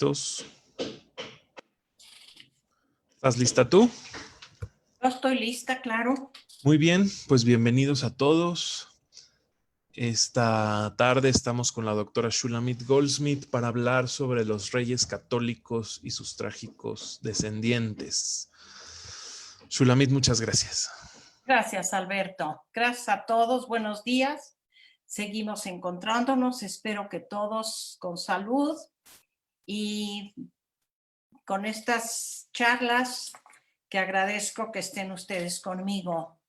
listos. ¿Estás lista tú? Yo estoy lista, claro. Muy bien, pues bienvenidos a todos. Esta tarde estamos con la doctora Shulamit Goldsmith para hablar sobre los reyes católicos y sus trágicos descendientes. Shulamit, muchas gracias. Gracias, Alberto. Gracias a todos. Buenos días. Seguimos encontrándonos. Espero que todos con salud y con estas charlas que agradezco que estén ustedes conmigo.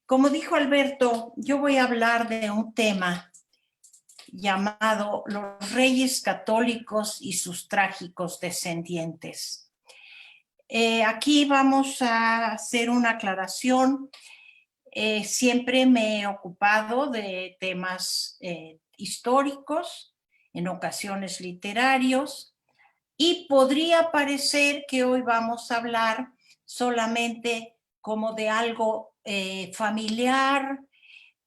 Como dijo Alberto, yo voy a hablar de un tema llamado Los Reyes Católicos y sus trágicos descendientes. Aquí vamos a hacer una aclaración. Siempre me he ocupado de temas históricos, en ocasiones literarios, y podría parecer que hoy vamos a hablar solamente como de algo familiar,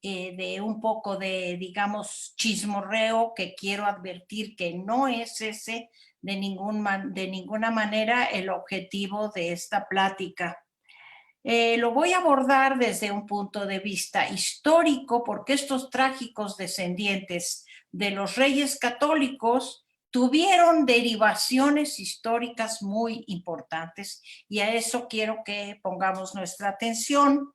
de un poco de, digamos, chismorreo, que quiero advertir que no es ese de ninguna manera el objetivo de esta plática. Lo voy a abordar desde un punto de vista histórico, porque estos trágicos descendientes de los reyes católicos tuvieron derivaciones históricas muy importantes, y a eso quiero que pongamos nuestra atención.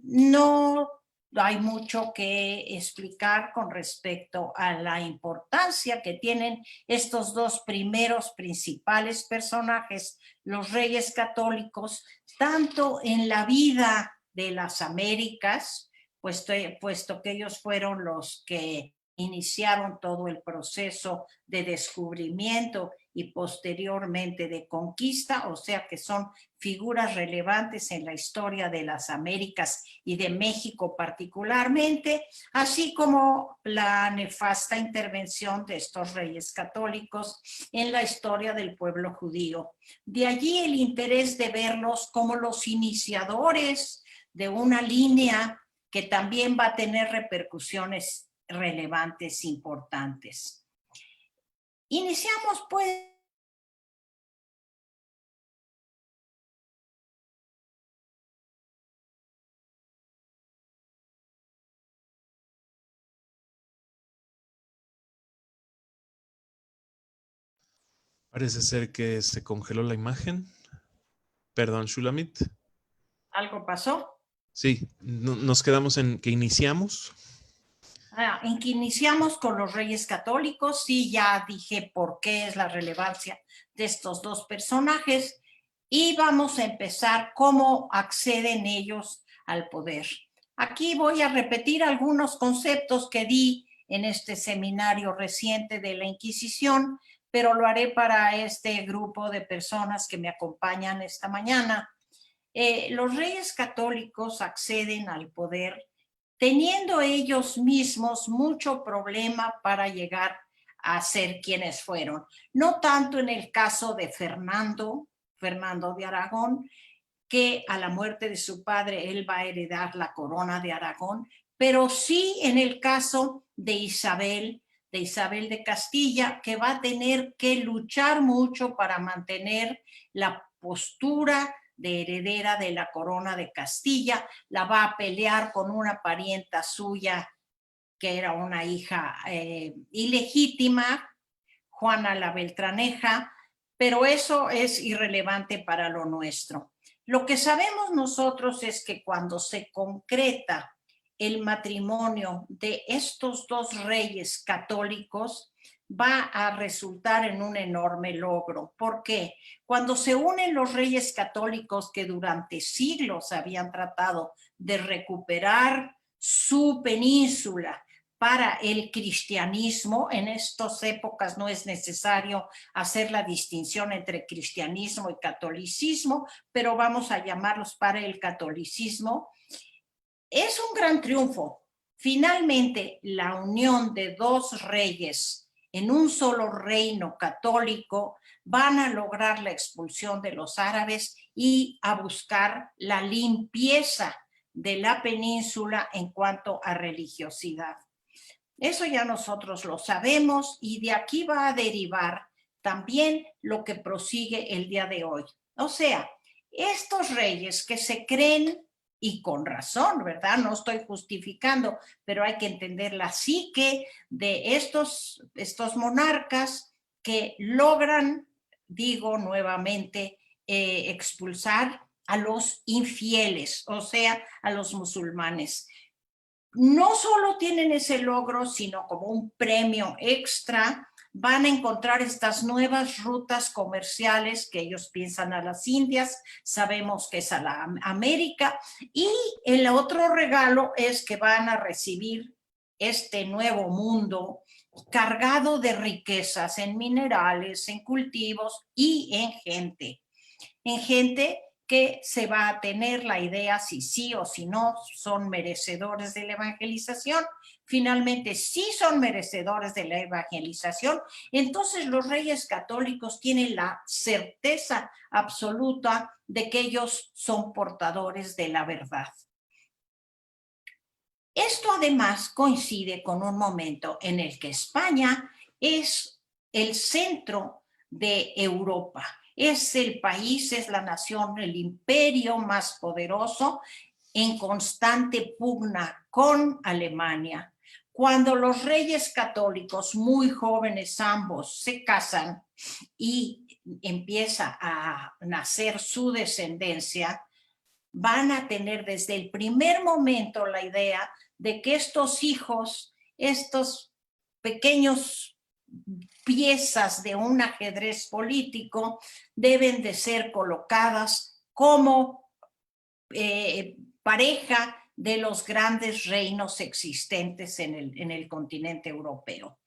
No hay mucho que explicar con respecto a la importancia que tienen estos dos primeros principales personajes, los reyes católicos, tanto en la vida de las Américas, puesto que ellos fueron los que iniciaron todo el proceso de descubrimiento y posteriormente de conquista, o sea que son figuras relevantes en la historia de las Américas y de México particularmente, así como la nefasta intervención de estos reyes católicos en la historia del pueblo judío. De allí el interés de verlos como los iniciadores de una línea que también va a tener repercusiones relevantes, importantes. Iniciamos pues. Parece ser que se congeló la imagen. Perdón, Shulamit. ¿Algo pasó? Sí, nos quedamos en que iniciamos. En que iniciamos con los reyes católicos. Sí, ya dije por qué es la relevancia de estos dos personajes, y vamos a empezar cómo acceden ellos al poder. Aquí voy a repetir algunos conceptos que di en este seminario reciente de la Inquisición, pero lo haré para este grupo de personas que me acompañan esta mañana. Los reyes católicos acceden al poder teniendo ellos mismos mucho problema para llegar a ser quienes fueron. No tanto en el caso de Fernando de Aragón, que a la muerte de su padre él va a heredar la corona de Aragón, pero sí en el caso de Isabel de Castilla, que va a tener que luchar mucho para mantener la postura de heredera de la corona de Castilla. La va a pelear con una parienta suya que era una hija ilegítima, Juana la Beltraneja, pero eso es irrelevante para lo nuestro. Lo que sabemos nosotros es que cuando se concreta el matrimonio de estos dos reyes católicos, va a resultar en un enorme logro. ¿Por qué? Cuando se unen los reyes católicos que durante siglos habían tratado de recuperar su península para el cristianismo, en estas épocas no es necesario hacer la distinción entre cristianismo y catolicismo, pero vamos a llamarlos para el catolicismo. Es un gran triunfo. Finalmente, la unión de dos reyes en un solo reino católico van a lograr la expulsión de los árabes y a buscar la limpieza de la península en cuanto a religiosidad. Eso ya nosotros lo sabemos, y de aquí va a derivar también lo que prosigue el día de hoy. O sea, estos reyes que se creen, y con razón, ¿verdad? No estoy justificando, pero hay que entender la psique de estos monarcas que logran, digo nuevamente, expulsar a los infieles, o sea, a los musulmanes. No solo tienen ese logro, sino como un premio extra, van a encontrar estas nuevas rutas comerciales que ellos piensan a las Indias, sabemos que es a la América, y el otro regalo es que van a recibir este nuevo mundo cargado de riquezas en minerales, en cultivos y en gente que se va a tener la idea si sí o si no son merecedores de la evangelización. Finalmente, sí son merecedores de la evangelización, entonces los reyes católicos tienen la certeza absoluta de que ellos son portadores de la verdad. Esto además coincide con un momento en el que España es el centro de Europa. Es el país, es la nación, el imperio más poderoso en constante pugna con Alemania. Cuando los reyes católicos, muy jóvenes ambos, se casan y empieza a nacer su descendencia, van a tener desde el primer momento la idea de que estos hijos, estos pequeños piezas de un ajedrez político, deben de ser colocadas como pareja de los grandes reinos existentes en el continente europeo.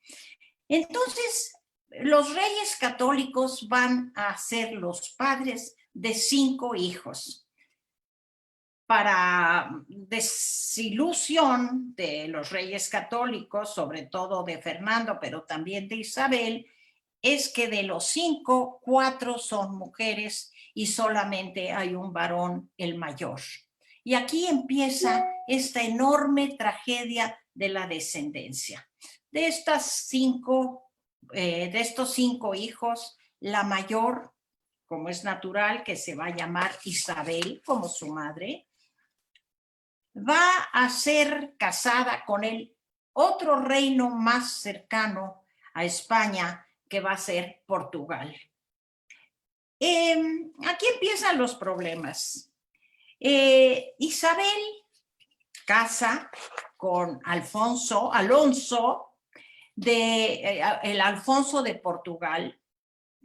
Entonces, los reyes católicos van a ser los padres de 5 hijos. Para desilusión de los reyes católicos, sobre todo de Fernando, pero también de Isabel, es que de los 5, 4 son mujeres y solamente hay un varón, el mayor. Y aquí empieza esta enorme tragedia de la descendencia. De estos 5 hijos, la mayor, como es natural, que se va a llamar Isabel, como su madre, va a ser casada con el otro reino más cercano a España, que va a ser Portugal. Aquí empiezan los problemas. Isabel casa con Alonso, el Alfonso de Portugal,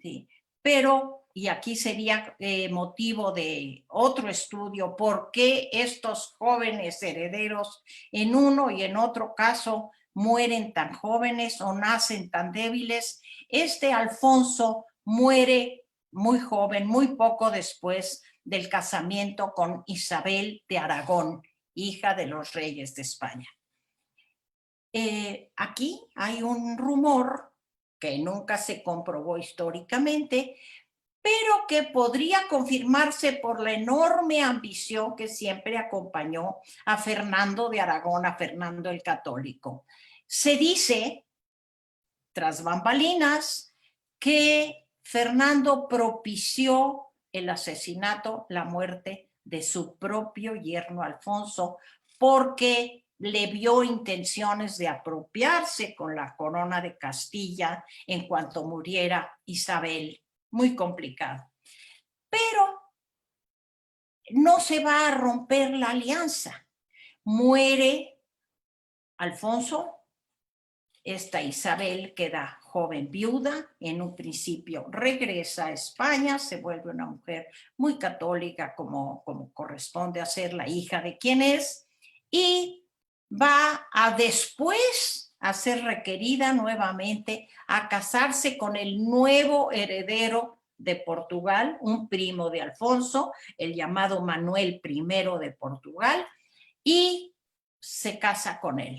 ¿sí? Pero, y aquí sería motivo de otro estudio, por qué estos jóvenes herederos en uno y en otro caso mueren tan jóvenes o nacen tan débiles. Este Alfonso muere muy joven, muy poco después del casamiento con Isabel de Aragón, hija de los reyes de España. Aquí hay un rumor que nunca se comprobó históricamente, pero que podría confirmarse por la enorme ambición que siempre acompañó a Fernando de Aragón, a Fernando el Católico. Se dice, tras bambalinas, que Fernando propició el asesinato, la muerte de su propio yerno Alfonso, porque le vio intenciones de apropiarse con la corona de Castilla en cuanto muriera Isabel. Muy complicado. Pero no se va a romper la alianza. Muere Alfonso, esta Isabel queda joven viuda, en un principio regresa a España, se vuelve una mujer muy católica como corresponde a ser la hija de quien es, y va a después a ser requerida nuevamente a casarse con el nuevo heredero de Portugal, un primo de Alfonso, el llamado Manuel I de Portugal, y se casa con él.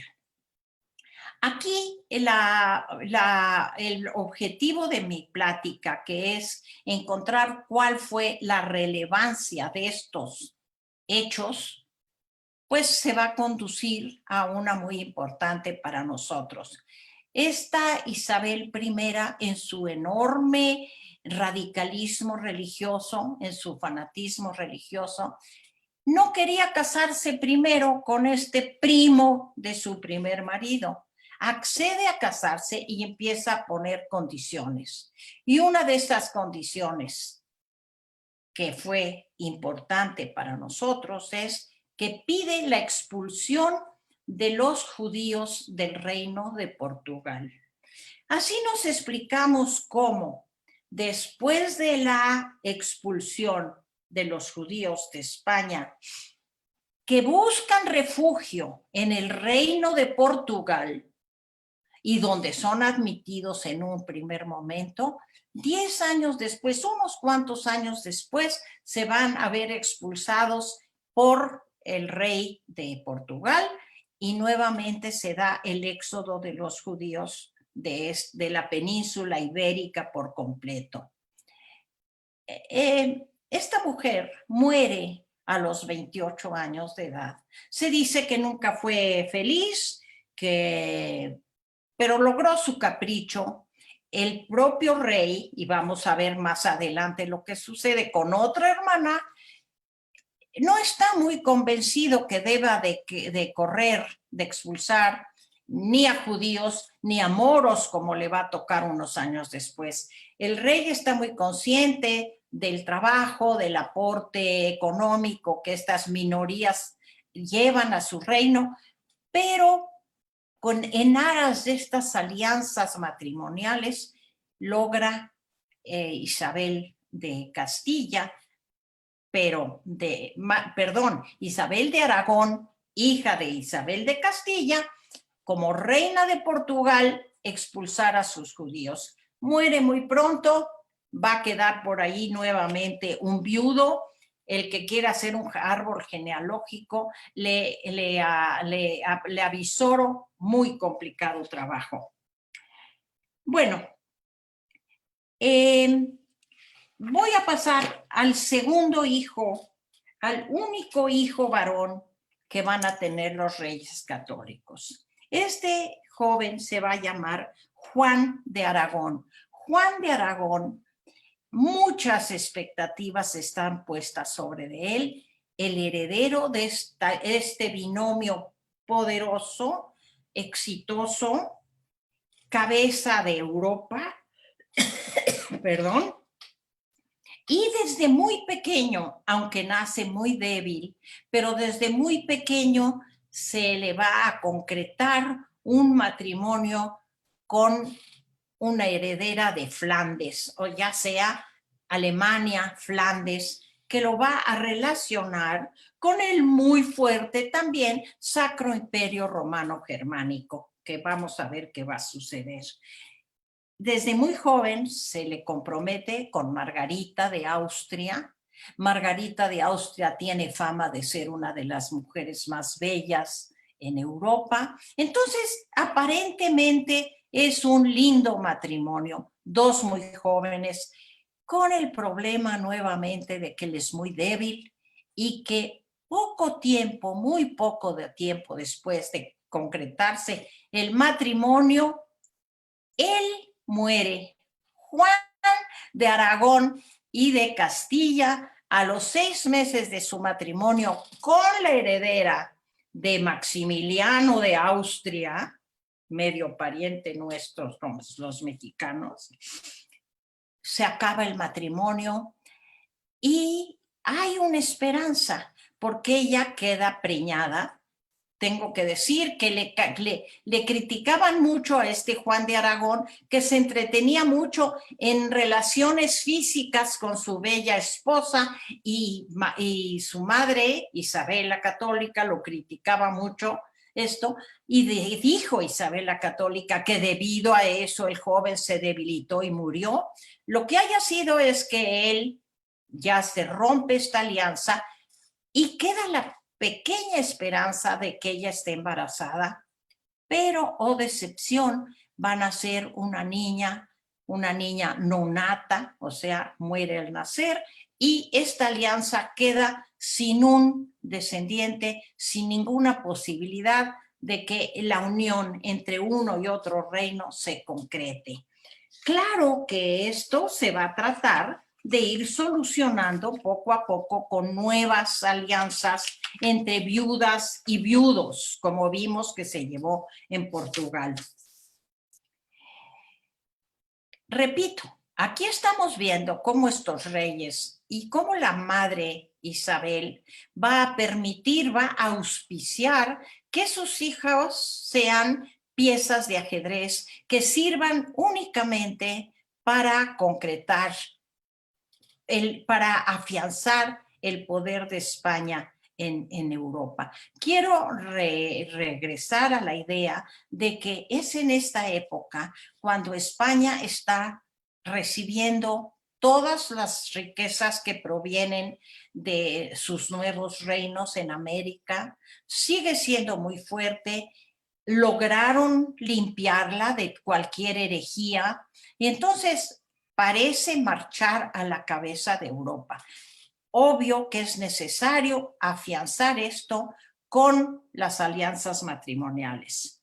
Aquí el objetivo de mi plática, que es encontrar cuál fue la relevancia de estos hechos, pues se va a conducir a una muy importante para nosotros. Esta Isabel I, en su enorme radicalismo religioso, en su fanatismo religioso, no quería casarse primero con este primo de su primer marido. Accede a casarse y empieza a poner condiciones. Y una de estas condiciones que fue importante para nosotros es que pide la expulsión de los judíos del reino de Portugal. Así nos explicamos cómo, después de la expulsión de los judíos de España, que buscan refugio en el reino de Portugal y donde son admitidos en un primer momento, 10 años después, unos cuantos años después, se van a ver expulsados por el rey de Portugal y nuevamente se da el éxodo de los judíos de la península ibérica por completo. Esta mujer muere a los 28 años de edad. Se dice que nunca fue feliz, pero logró su capricho. El propio rey, y vamos a ver más adelante lo que sucede con otra hermana, no está muy convencido que deba de correr, de expulsar ni a judíos ni a moros, como le va a tocar unos años después. El rey está muy consciente del trabajo, del aporte económico que estas minorías llevan a su reino, pero en aras de estas alianzas matrimoniales logra Isabel de Castilla, Isabel de Aragón, hija de Isabel de Castilla, como reina de Portugal, expulsar a sus judíos. Muere muy pronto, va a quedar por ahí nuevamente un viudo. El que quiera hacer un árbol genealógico le avisoro, muy complicado trabajo. Bueno, voy a pasar al segundo hijo, al único hijo varón que van a tener los reyes católicos. Este joven se va a llamar Juan de Aragón. Juan de Aragón, muchas expectativas están puestas sobre de él, el heredero de este binomio poderoso, exitoso, cabeza de Europa, perdón. Y desde muy pequeño, aunque nace muy débil, pero desde muy pequeño se le va a concretar un matrimonio con una heredera de Flandes, o ya sea Alemania, Flandes, que lo va a relacionar con el muy fuerte también Sacro Imperio Romano Germánico, que vamos a ver qué va a suceder. Desde muy joven se le compromete con Margarita de Austria. Margarita de Austria tiene fama de ser una de las mujeres más bellas en Europa. Entonces, aparentemente es un lindo matrimonio, dos muy jóvenes, con el problema nuevamente de que él es muy débil y que poco tiempo, muy poco de tiempo después de concretarse el matrimonio, él muere. Juan de Aragón y de Castilla, a los 6 meses de su matrimonio con la heredera de Maximiliano de Austria, medio pariente nuestros, los mexicanos, se acaba el matrimonio y hay una esperanza porque ella queda preñada. Tengo que decir que le criticaban mucho a este Juan de Aragón, que se entretenía mucho en relaciones físicas con su bella esposa y su madre, Isabel la Católica, lo criticaba mucho esto, y dijo Isabel la Católica que debido a eso el joven se debilitó y murió. Lo que haya sido es que él ya se rompe esta alianza y queda la pequeña esperanza de que ella esté embarazada, pero, oh decepción, van a ser una niña no nata, o sea, muere al nacer, y esta alianza queda sin un descendiente, sin ninguna posibilidad de que la unión entre uno y otro reino se concrete. Claro que esto se va a tratar de ir solucionando poco a poco con nuevas alianzas entre viudas y viudos, como vimos que se llevó en Portugal. Repito, aquí estamos viendo cómo estos reyes y cómo la madre Isabel va a permitir, va a auspiciar que sus hijos sean piezas de ajedrez que sirvan únicamente para concretar, para afianzar el poder de España en Europa. Quiero regresar a la idea de que es en esta época cuando España está recibiendo todas las riquezas que provienen de sus nuevos reinos en América, sigue siendo muy fuerte, lograron limpiarla de cualquier herejía y entonces parece marchar a la cabeza de Europa. Obvio que es necesario afianzar esto con las alianzas matrimoniales.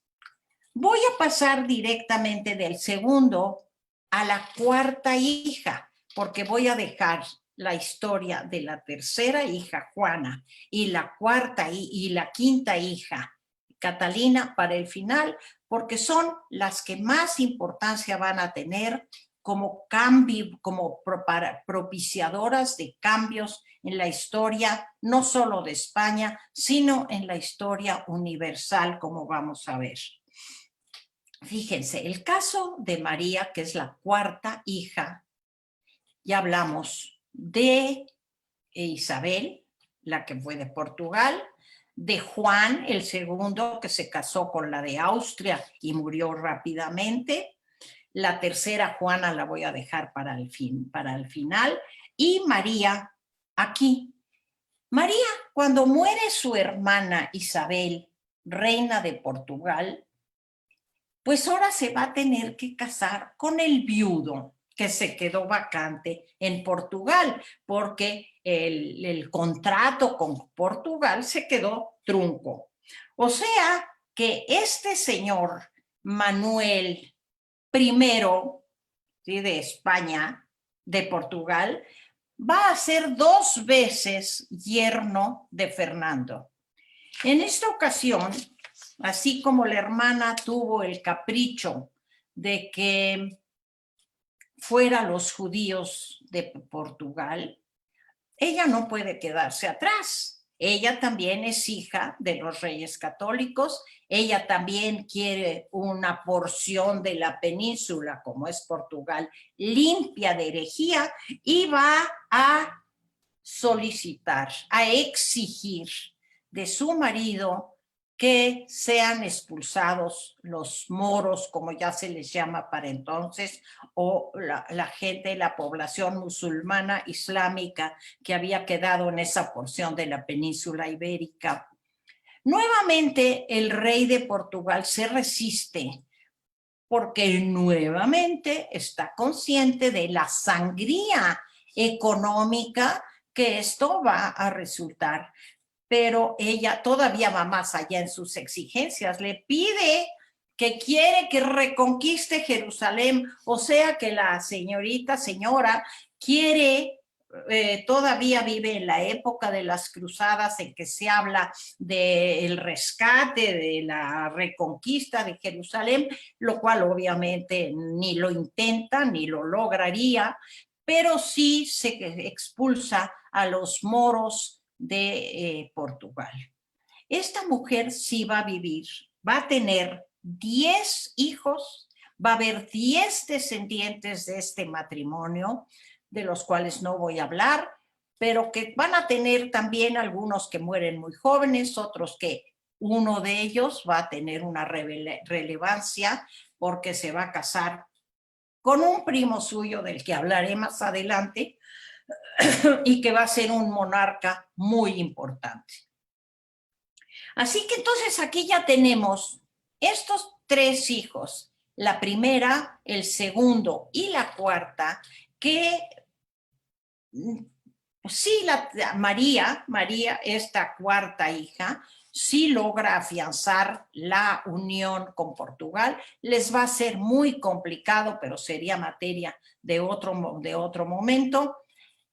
Voy a pasar directamente del segundo a la cuarta hija, porque voy a dejar la historia de la tercera hija, Juana, y la cuarta y la quinta hija, Catalina, para el final, porque son las que más importancia van a tener como propiciadoras de cambios en la historia, no solo de España, sino en la historia universal, como vamos a ver. Fíjense, el caso de María, que es la cuarta hija, ya hablamos de Isabel, la que fue de Portugal, de Juan, el segundo, que se casó con la de Austria y murió rápidamente. La tercera, Juana, la voy a dejar para el final. Y María, aquí. María, cuando muere su hermana Isabel, reina de Portugal, pues ahora se va a tener que casar con el viudo que se quedó vacante en Portugal, porque el contrato con Portugal se quedó trunco. O sea que este señor Manuel primero, ¿sí?, de España, de Portugal, va a ser 2 veces yerno de Fernando. En esta ocasión, así como la hermana tuvo el capricho de que fueran los judíos de Portugal, ella no puede quedarse atrás. Ella también es hija de los reyes católicos, ella también quiere una porción de la península, como es Portugal, limpia de herejía, y va a solicitar, a exigir de su marido que sean expulsados los moros, como ya se les llama para entonces, o la gente, la población musulmana islámica que había quedado en esa porción de la península ibérica. Nuevamente el rey de Portugal se resiste porque nuevamente está consciente de la sangría económica que esto va a resultar. Pero ella todavía va más allá en sus exigencias, le pide que quiere que reconquiste Jerusalén, o sea que la señora, quiere, todavía vive en la época de las cruzadas en que se habla del rescate, de la reconquista de Jerusalén, lo cual obviamente ni lo intenta ni lo lograría, pero sí se expulsa a los moros de Portugal. Esta mujer sí va a vivir, va a tener 10 hijos, va a haber 10 descendientes de este matrimonio, de los cuales no voy a hablar, pero que van a tener también algunos que mueren muy jóvenes, otros que uno de ellos va a tener una relevancia porque se va a casar con un primo suyo del que hablaré más adelante, y que va a ser un monarca muy importante. Así que entonces aquí ya tenemos estos 3 hijos, la primera, el segundo y la cuarta, que sí, María, esta cuarta hija, si logra afianzar la unión con Portugal. Les va a ser muy complicado, pero sería materia de otro momento.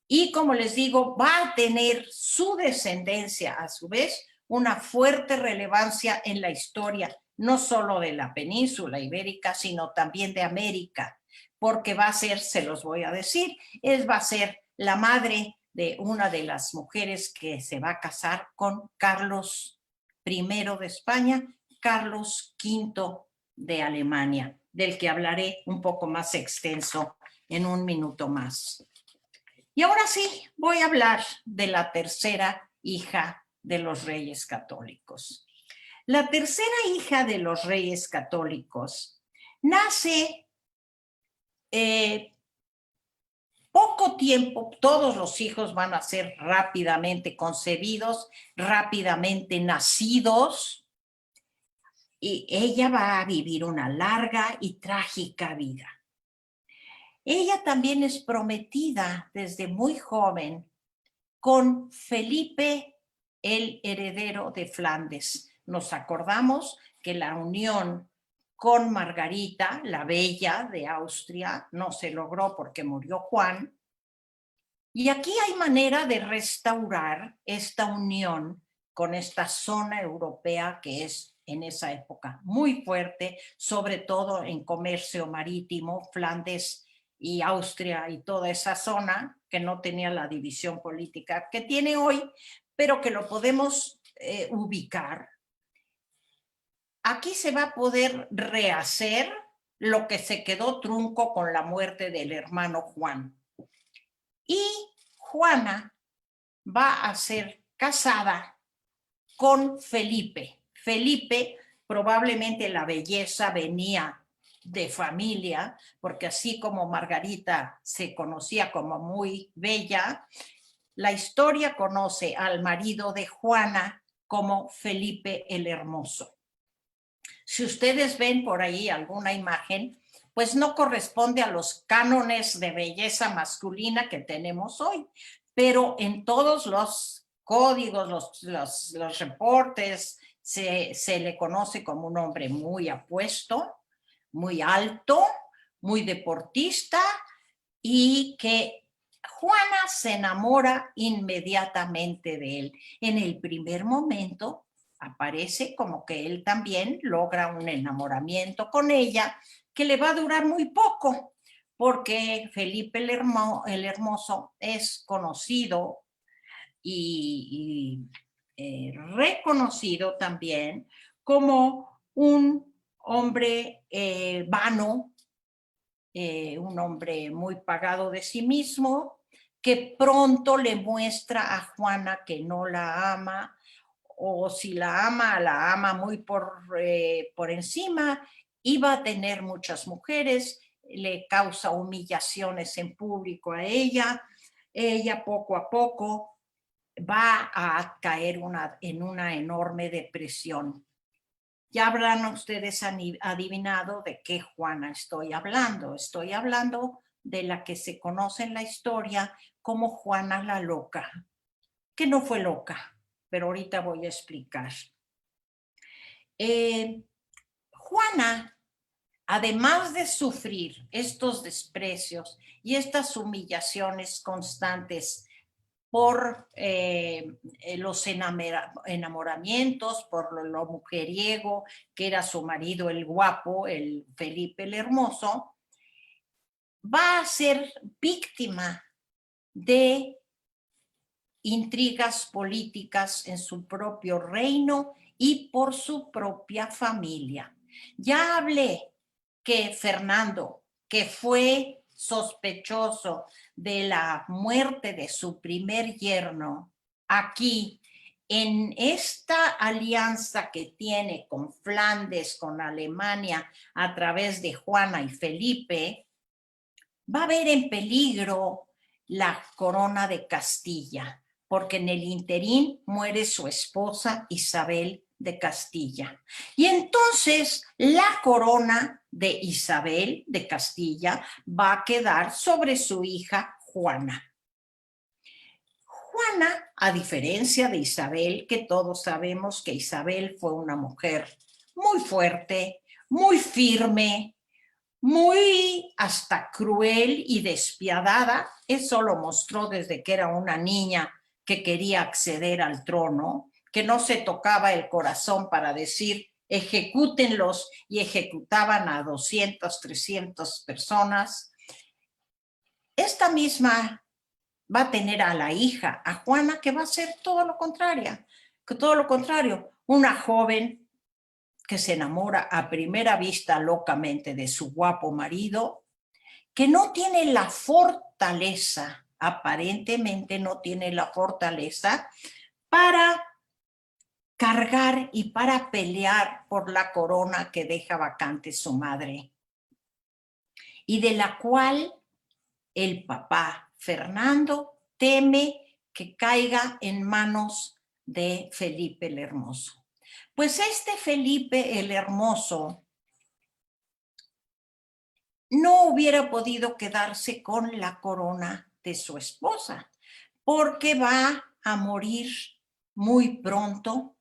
Y como les digo, va a tener su descendencia, a su vez, una fuerte relevancia en la historia, no solo de la península ibérica, sino también de América, porque va a ser, se los voy a decir, va a ser la madre de una de las mujeres que se va a casar con Carlos I de España, Carlos V de Alemania, del que hablaré un poco más extenso en un minuto más. Y ahora sí, voy a hablar de la tercera hija de los Reyes Católicos. La tercera hija de los Reyes Católicos nace poco tiempo. Todos los hijos van a ser rápidamente concebidos, rápidamente nacidos, y ella va a vivir una larga y trágica vida. Ella también es prometida desde muy joven con Felipe, el heredero de Flandes. Nos acordamos que la unión con Margarita, la Bella de Austria, no se logró porque murió Juan. Y aquí hay manera de restaurar esta unión con esta zona europea que es en esa época muy fuerte, sobre todo en comercio marítimo, Flandes y Austria y toda esa zona que no tenía la división política que tiene hoy, pero que lo podemos ubicar. Aquí se va a poder rehacer lo que se quedó trunco con la muerte del hermano Juan. Y Juana va a ser casada con Felipe. Felipe, probablemente la belleza venía de familia, porque así como Margarita se conocía como muy bella, la historia conoce al marido de Juana como Felipe el Hermoso. Si ustedes ven por ahí alguna imagen, pues no corresponde a los cánones de belleza masculina que tenemos hoy, pero en todos los códigos, los reportes, se le conoce como un hombre muy apuesto, muy alto, muy deportista, y que Juana se enamora inmediatamente de él. En el primer momento aparece como que él también logra un enamoramiento con ella que le va a durar muy poco, porque Felipe el Hermoso es conocido y reconocido también como un hombre vano, un hombre muy pagado de sí mismo, que pronto le muestra a Juana que no la ama, o si la ama muy por encima, y va a tener muchas mujeres, le causa humillaciones en público a ella. Ella poco a poco va a caer en una enorme depresión. Ya habrán ustedes adivinado de qué Juana estoy hablando. Estoy hablando de la que se conoce en la historia como Juana la Loca, que no fue loca, pero ahorita voy a explicar. Juana, además de sufrir estos desprecios y estas humillaciones constantes por los enamoramientos, por lo mujeriego que era su marido el guapo, el Felipe el Hermoso, va a ser víctima de intrigas políticas en su propio reino y por su propia familia. Ya hablé que Fernando, que fue sospechoso de la muerte de su primer yerno, aquí en esta alianza que tiene con Flandes, con Alemania, a través de Juana y Felipe, va a ver en peligro la corona de Castilla, porque en el interín muere su esposa Isabel de Castilla. Y entonces la corona de Isabel de Castilla va a quedar sobre su hija Juana. Juana, a diferencia de Isabel, que todos sabemos que Isabel fue una mujer muy fuerte, muy firme, muy hasta cruel y despiadada. Eso lo mostró desde que era una niña que quería acceder al trono, que no se tocaba el corazón para decir ejecútenlos, y ejecutaban a 200, 300 personas. Esta misma va a tener a la hija, a Juana, que va a ser todo lo contrario, una joven que se enamora a primera vista locamente de su guapo marido, que no tiene la fortaleza, aparentemente no tiene la fortaleza para cargar y para pelear por la corona que deja vacante su madre, y de la cual el papá Fernando teme que caiga en manos de Felipe el Hermoso. Pues este Felipe el Hermoso no hubiera podido quedarse con la corona de su esposa, porque va a morir muy pronto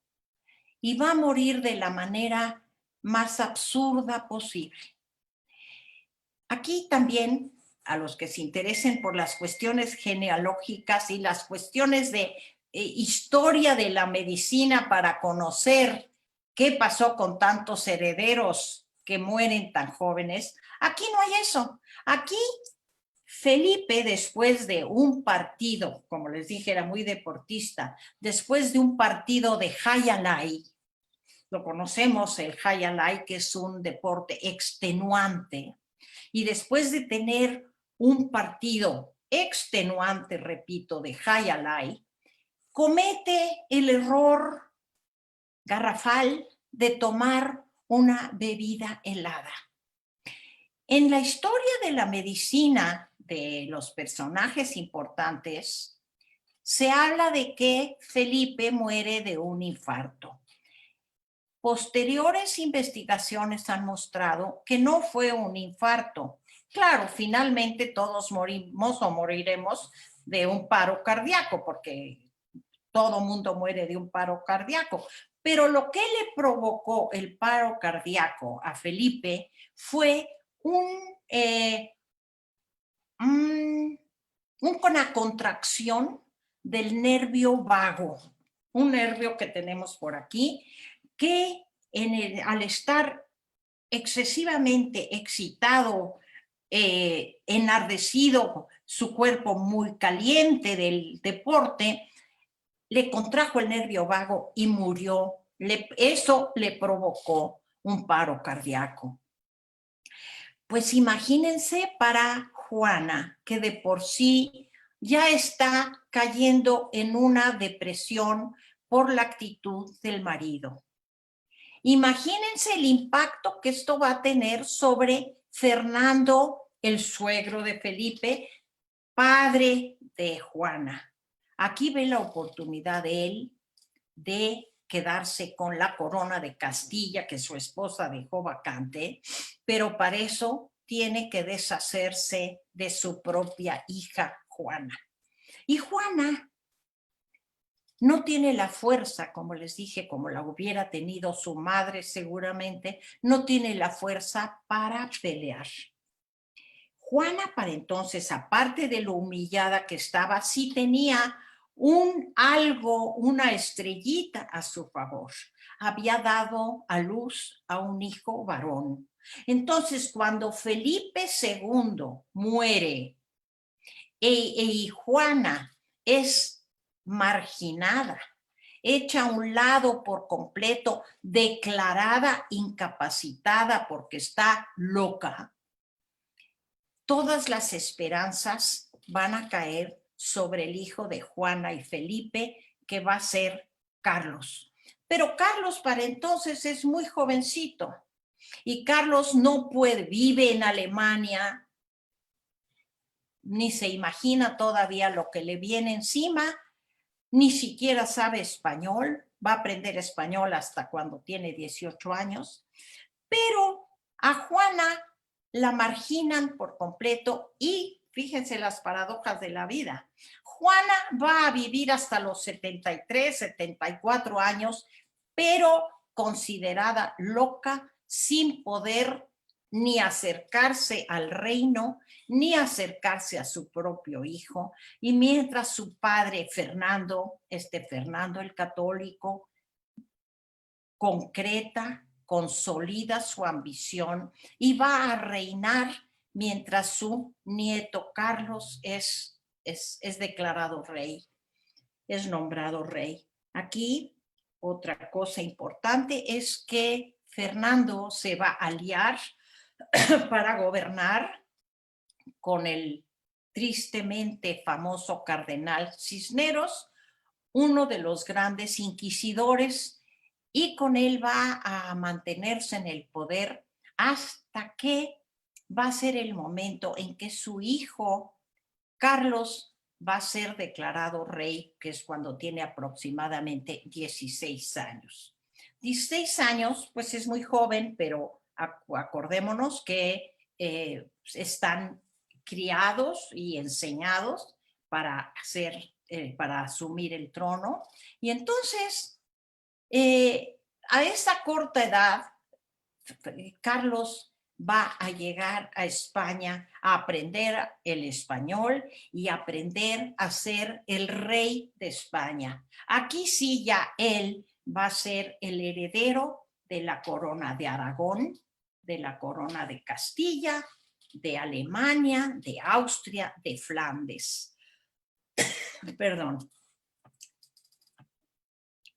y va a morir de la manera más absurda posible. Aquí también, a los que se interesen por las cuestiones genealógicas y las cuestiones de historia de la medicina para conocer qué pasó con tantos herederos que mueren tan jóvenes, aquí no hay eso. Aquí Felipe, después de un partido, como les dije, era muy deportista, después de un partido de Jai Alai, lo conocemos, el Jai Alai, que es un deporte extenuante, y después de tener un partido extenuante, repito, de Jai Alai, comete el error garrafal de tomar una bebida helada. En la historia de la medicina de los personajes importantes, se habla de que Felipe muere de un infarto. Posteriores investigaciones han mostrado que no fue un infarto. Claro, finalmente todos morimos o moriremos de un paro cardíaco, porque todo mundo muere de un paro cardíaco. Pero lo que le provocó el paro cardíaco a Felipe fue una contracción del nervio vago, un nervio que tenemos por aquí, que al estar excesivamente excitado, enardecido, su cuerpo muy caliente del deporte, le contrajo el nervio vago y murió. Eso le provocó un paro cardíaco. Pues imagínense para Juana, que de por sí ya está cayendo en una depresión por la actitud del marido. Imagínense el impacto que esto va a tener sobre Fernando, el suegro de Felipe, padre de Juana. Aquí ve la oportunidad de él de quedarse con la corona de Castilla que su esposa dejó vacante, pero para eso tiene que deshacerse de su propia hija Juana. Y Juana no tiene la fuerza, como les dije, como la hubiera tenido su madre seguramente, no tiene la fuerza para pelear. Juana, para entonces, aparte de lo humillada que estaba, sí tenía una estrellita a su favor. Había dado a luz a un hijo varón. Entonces, cuando Felipe II muere y Juana es marginada, hecha a un lado por completo, declarada incapacitada porque está loca, todas las esperanzas van a caer sobre el hijo de Juana y Felipe, que va a ser Carlos. Pero Carlos para entonces es muy jovencito y Carlos no puede, vive en Alemania, ni se imagina todavía lo que le viene encima, ni siquiera sabe español, va a aprender español hasta cuando tiene 18 años, pero a Juana la marginan por completo y fíjense las paradojas de la vida. Juana va a vivir hasta los 73, 74 años, pero considerada loca, sin poder ni acercarse al reino, ni acercarse a su propio hijo. Y mientras su padre Fernando el Católico, concreta, consolida su ambición y va a reinar mientras su nieto Carlos es declarado rey, es nombrado rey. Aquí otra cosa importante es que Fernando se va a aliar para gobernar con el tristemente famoso cardenal Cisneros, uno de los grandes inquisidores, y con él va a mantenerse en el poder hasta que va a ser el momento en que su hijo Carlos va a ser declarado rey, que es cuando tiene aproximadamente 16 años. 16 años, pues es muy joven, pero acordémonos que están criados y enseñados para asumir el trono. Y entonces, a esa corta edad, Carlos va a llegar a España a aprender el español y aprender a ser el rey de España. Aquí sí ya él va a ser el heredero de la corona de Aragón, de la corona de Castilla, de Alemania, de Austria, de Flandes. Perdón.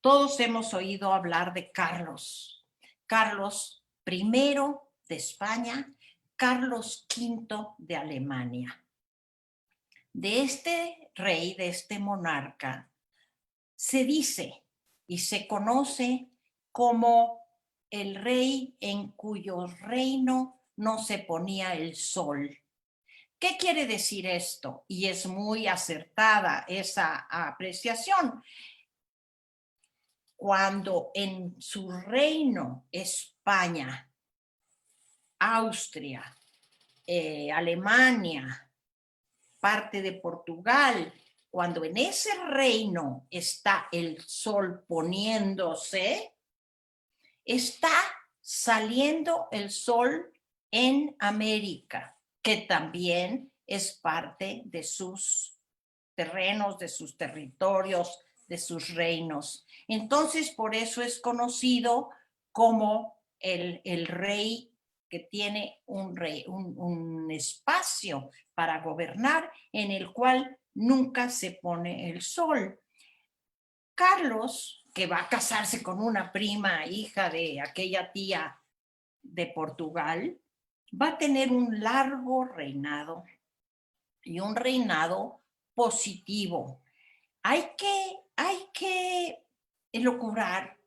Todos hemos oído hablar de Carlos. Carlos I de España, Carlos V de Alemania. De este rey, de este monarca, se dice y se conoce como el rey en cuyo reino no se ponía el sol. ¿Qué quiere decir esto? Y es muy acertada esa apreciación. Cuando en su reino España, Austria, Alemania, parte de Portugal, cuando en ese reino está el sol poniéndose, está saliendo el sol en América, que también es parte de sus terrenos, de sus territorios, de sus reinos. Entonces, por eso es conocido como el rey que tiene un espacio para gobernar en el cual nunca se pone el sol. Carlos, que va a casarse con una prima hija de aquella tía de Portugal, va a tener un largo reinado y un reinado positivo. Hay que elucubrar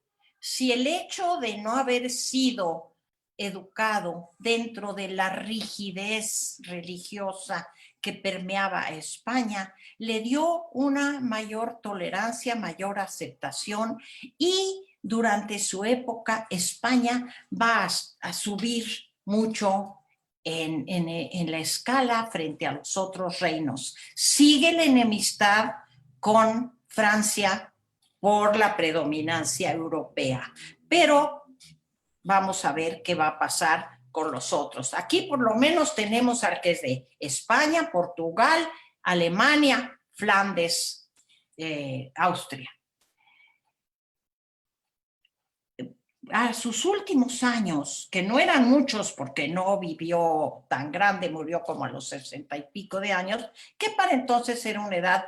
si el hecho de no haber sido educado dentro de la rigidez religiosa que permeaba a España le dio una mayor tolerancia, mayor aceptación, y durante su época España va a subir mucho en la escala frente a los otros reinos. Sigue la enemistad con Francia por la predominancia europea, pero vamos a ver qué va a pasar con los otros. Aquí por lo menos tenemos al que es de España, Portugal, Alemania, Flandes, Austria. A sus últimos años, que no eran muchos porque no vivió tan grande, murió como a los 60 y pico de años, que para entonces era una edad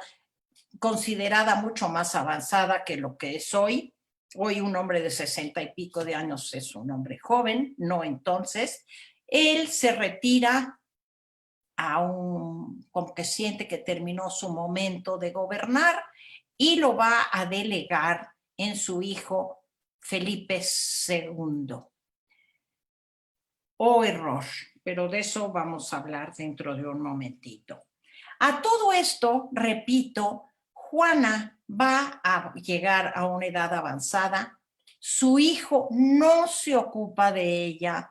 considerada mucho más avanzada que lo que es hoy. Hoy un hombre de 60 y pico de años es un hombre joven, no entonces. Él se retira como que siente que terminó su momento de gobernar y lo va a delegar en su hijo Felipe II. Oh, error, pero de eso vamos a hablar dentro de un momentito. A todo esto, repito, Juana va a llegar a una edad avanzada. Su hijo no se ocupa de ella,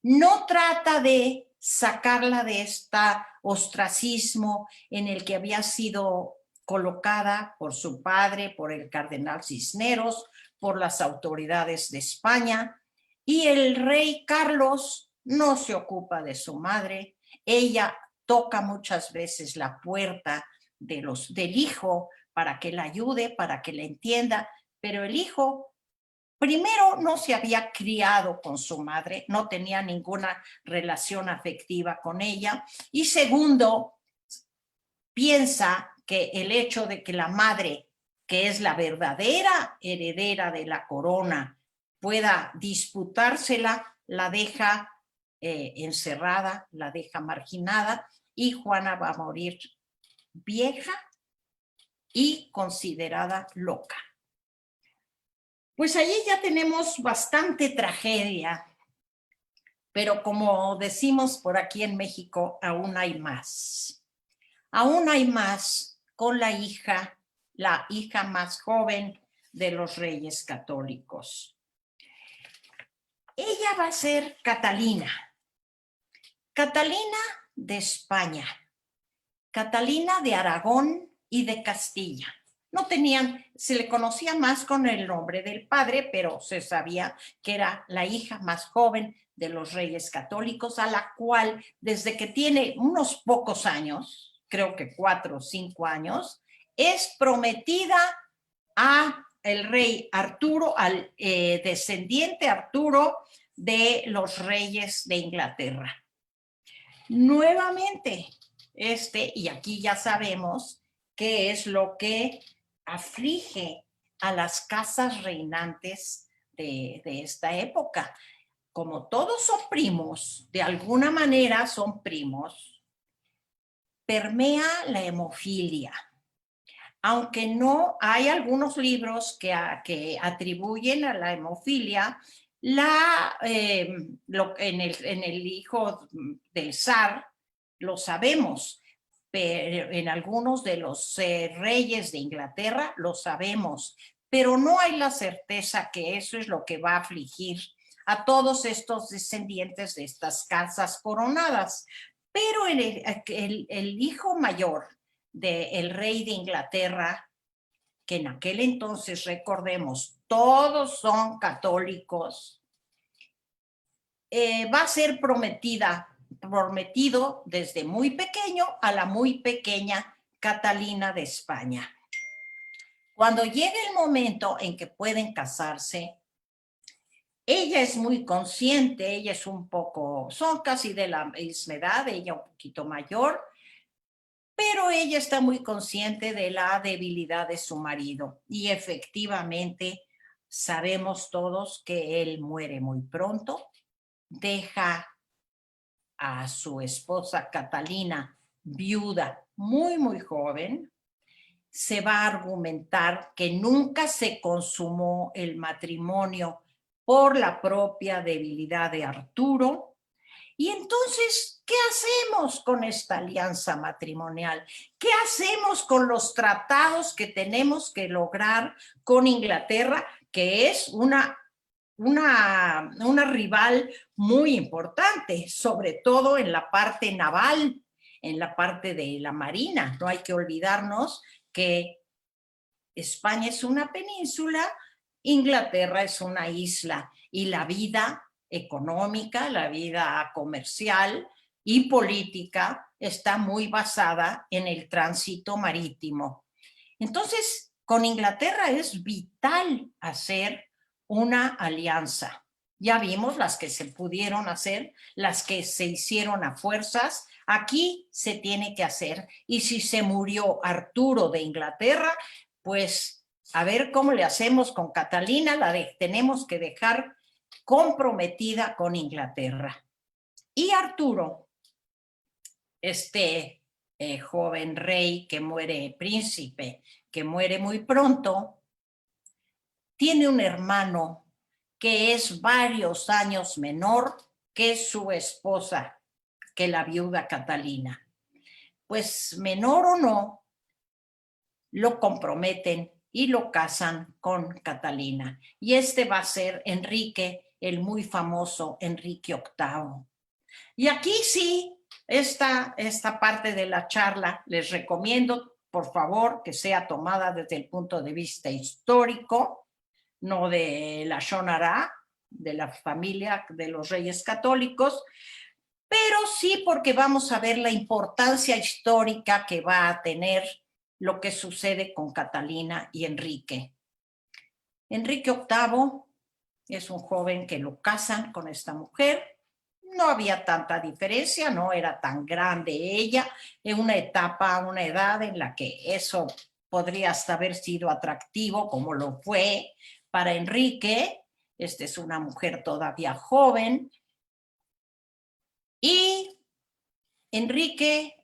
no trata de sacarla de este ostracismo en el que había sido colocada por su padre, por el cardenal Cisneros, por las autoridades de España, y el rey Carlos no se ocupa de su madre. Ella toca muchas veces la puerta del hijo para que la ayude, para que la entienda, pero el hijo primero no se había criado con su madre, no tenía ninguna relación afectiva con ella, y segundo, piensa que el hecho de que la madre, que es la verdadera heredera de la corona, pueda disputársela, la deja encerrada, la deja marginada, y Juana va a morir vieja y considerada loca. Pues allí ya tenemos bastante tragedia, pero como decimos por aquí en México, aún hay más. Aún hay más con la hija más joven de los reyes católicos. Ella va a ser Catalina. Catalina de España, Catalina de Aragón y de Castilla. Se le conocía más con el nombre del padre, pero se sabía que era la hija más joven de los reyes católicos, a la cual desde que tiene unos pocos años, creo que 4 o 5 años, es prometida a el rey Arturo, al descendiente Arturo de los reyes de Inglaterra. Nuevamente, y aquí ya sabemos qué es lo que aflige a las casas reinantes de esta época. Como todos son primos, de alguna manera son primos, permea la hemofilia. Aunque no hay algunos libros que atribuyen a la hemofilia en el hijo del zar, lo sabemos, pero en algunos de los reyes de Inglaterra lo sabemos, pero no hay la certeza que eso es lo que va a afligir a todos estos descendientes de estas casas coronadas. Pero el hijo mayor del rey de Inglaterra, que en aquel entonces, recordemos, todos son católicos, va a ser prometido desde muy pequeño a la muy pequeña Catalina de España. Cuando llegue el momento en que pueden casarse, ella es muy consciente, ella es son casi de la misma edad, ella un poquito mayor, pero ella está muy consciente de la debilidad de su marido y efectivamente sabemos todos que él muere muy pronto, deja a su esposa Catalina viuda muy, muy joven. Se va a argumentar que nunca se consumó el matrimonio por la propia debilidad de Arturo. Y entonces, ¿qué hacemos con esta alianza matrimonial? ¿Qué hacemos con los tratados que tenemos que lograr con Inglaterra, que es una rival muy importante, sobre todo en la parte naval, en la parte de la marina? No hay que olvidarnos que España es una península, Inglaterra es una isla, y la vida económica, la vida comercial y política está muy basada en el tránsito marítimo. Entonces, con Inglaterra es vital hacer una alianza. Ya vimos las que se pudieron hacer, las que se hicieron a fuerzas. Aquí se tiene que hacer. Y si se murió Arturo de Inglaterra, pues a ver cómo le hacemos con Catalina, tenemos que dejar comprometida con Inglaterra. Y Arturo, joven rey que muere, príncipe, que muere muy pronto, tiene un hermano que es varios años menor que su esposa, que la viuda Catalina. Pues menor o no, lo comprometen y lo casan con Catalina. Y va a ser Enrique, el muy famoso Enrique VIII. Y aquí sí, esta parte de la charla les recomiendo, por favor, que sea tomada desde el punto de vista histórico, no de la Shonara, de la familia de los Reyes Católicos, pero sí porque vamos a ver la importancia histórica que va a tener lo que sucede con Catalina y Enrique. Enrique VIII es un joven que lo casan con esta mujer. No había tanta diferencia, no era tan grande ella, en una etapa, una edad en la que eso podría hasta haber sido atractivo, como lo fue para Enrique. Esta es una mujer todavía joven. Y Enrique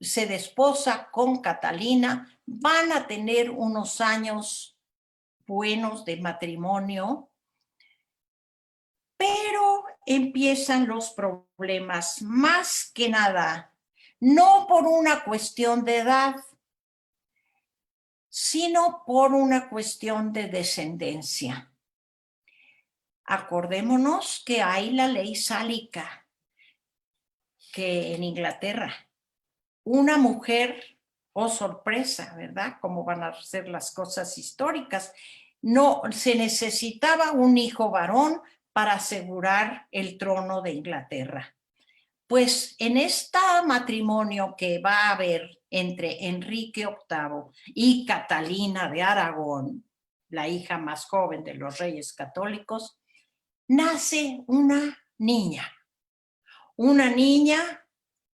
se desposa con Catalina, van a tener unos años buenos de matrimonio, pero empiezan los problemas, más que nada, no por una cuestión de edad, sino por una cuestión de descendencia. Acordémonos que hay la ley sálica, que en Inglaterra, una mujer, oh sorpresa, ¿verdad? Cómo van a ser las cosas históricas. No, se necesitaba un hijo varón para asegurar el trono de Inglaterra. Pues en este matrimonio que va a haber entre Enrique VIII y Catalina de Aragón, la hija más joven de los reyes católicos, nace una niña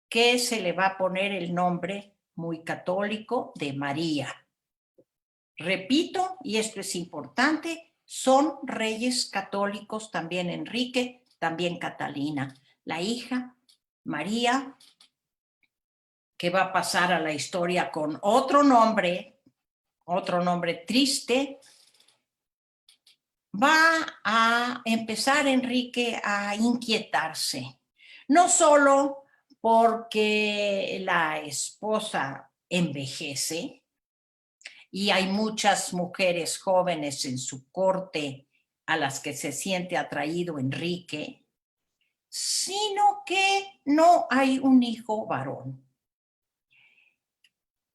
que se le va a poner el nombre muy católico de María. Repito, y esto es importante, son reyes católicos, también Enrique, también Catalina. La hija, María, que va a pasar a la historia con otro nombre triste, va a empezar Enrique a inquietarse, no solo porque la esposa envejece y hay muchas mujeres jóvenes en su corte a las que se siente atraído Enrique, sino que no hay un hijo varón.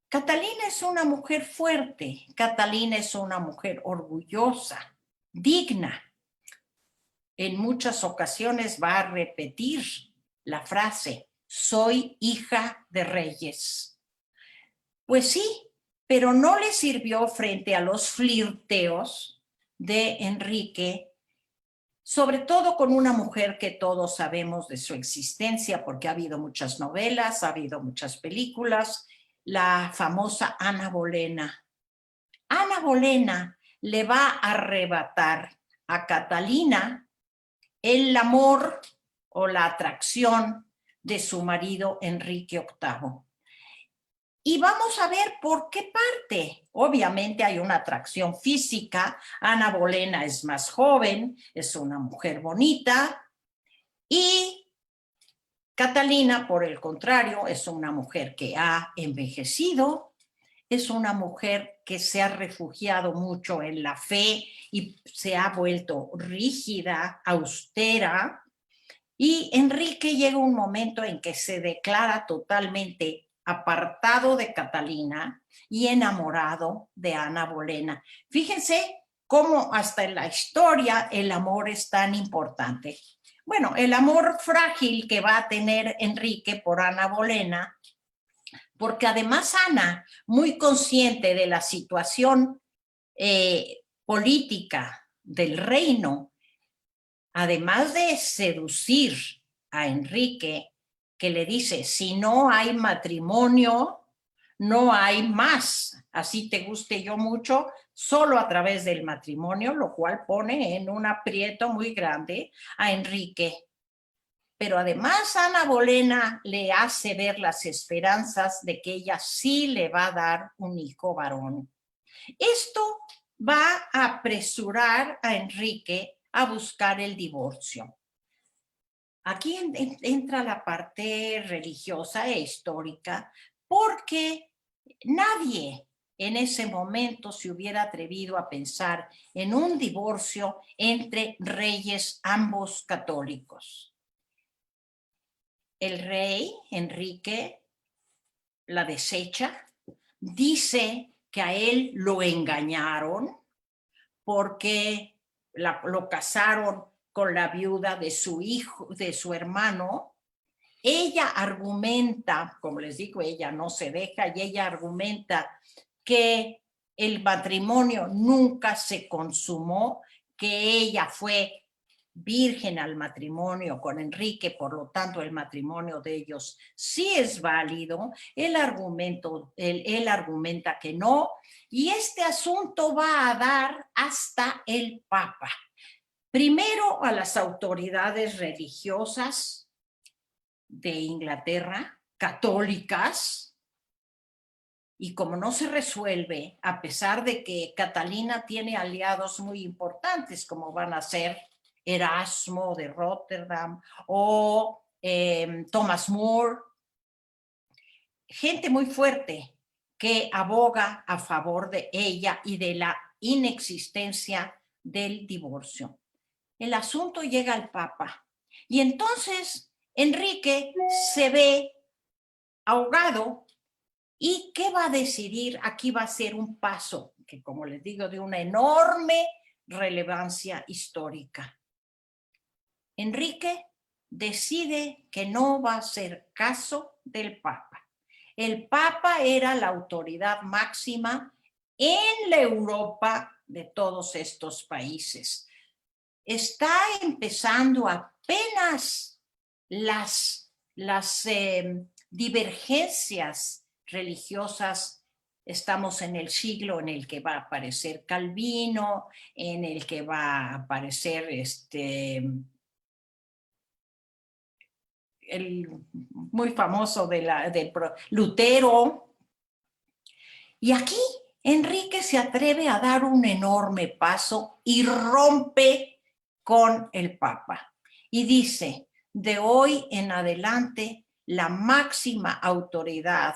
Catalina es una mujer fuerte, Catalina es una mujer orgullosa, digna. En muchas ocasiones va a repetir la frase, soy hija de reyes. Pues sí, pero no le sirvió frente a los flirteos de Enrique, sobre todo con una mujer que todos sabemos de su existencia, porque ha habido muchas novelas, ha habido muchas películas, la famosa Ana Bolena. Ana Bolena le va a arrebatar a Catalina el amor o la atracción de su marido Enrique VIII. Y vamos a ver por qué parte. Obviamente hay una atracción física. Ana Bolena es más joven, es una mujer bonita. Y Catalina, por el contrario, es una mujer que ha envejecido, es una mujer que se ha refugiado mucho en la fe y se ha vuelto rígida, austera. Y Enrique llega un momento en que se declara totalmente apartado de Catalina y enamorado de Ana Bolena. Fíjense cómo hasta en la historia el amor es tan importante. Bueno, el amor frágil que va a tener Enrique por Ana Bolena, porque además Ana, muy consciente de la situación política del reino, además de seducir a Enrique, que le dice, si no hay matrimonio, no hay más, así te guste yo mucho, solo a través del matrimonio, lo cual pone en un aprieto muy grande a Enrique. Pero además Ana Bolena le hace ver las esperanzas de que ella sí le va a dar un hijo varón. Esto va a apresurar a Enrique a buscar el divorcio. Aquí entra la parte religiosa e histórica, porque nadie en ese momento se hubiera atrevido a pensar en un divorcio entre reyes ambos católicos. El rey Enrique la desecha, dice que a él lo engañaron porque lo casaron con la viuda de su hijo, de su hermano. Ella argumenta, como les digo, ella no se deja, y ella argumenta que el matrimonio nunca se consumó, que ella fue virgen al matrimonio con Enrique, por lo tanto el matrimonio de ellos sí es válido. Él argumenta que no, y este asunto va a dar hasta el Papa. Primero a las autoridades religiosas de Inglaterra, católicas, y como no se resuelve, a pesar de que Catalina tiene aliados muy importantes, como van a ser Erasmo de Rotterdam o Thomas More, gente muy fuerte que aboga a favor de ella y de la inexistencia del divorcio. El asunto llega al Papa y entonces Enrique se ve ahogado. ¿Y qué va a decidir? Aquí va a ser un paso que, como les digo, de una enorme relevancia histórica. Enrique decide que no va a hacer caso del Papa. El Papa era la autoridad máxima en la Europa de todos estos países. Está empezando apenas las divergencias religiosas. Estamos en el siglo en el que va a aparecer Calvino, en el que va a aparecer el muy famoso de Lutero. Y aquí Enrique se atreve a dar un enorme paso y rompe con el Papa. Y dice, de hoy en adelante, la máxima autoridad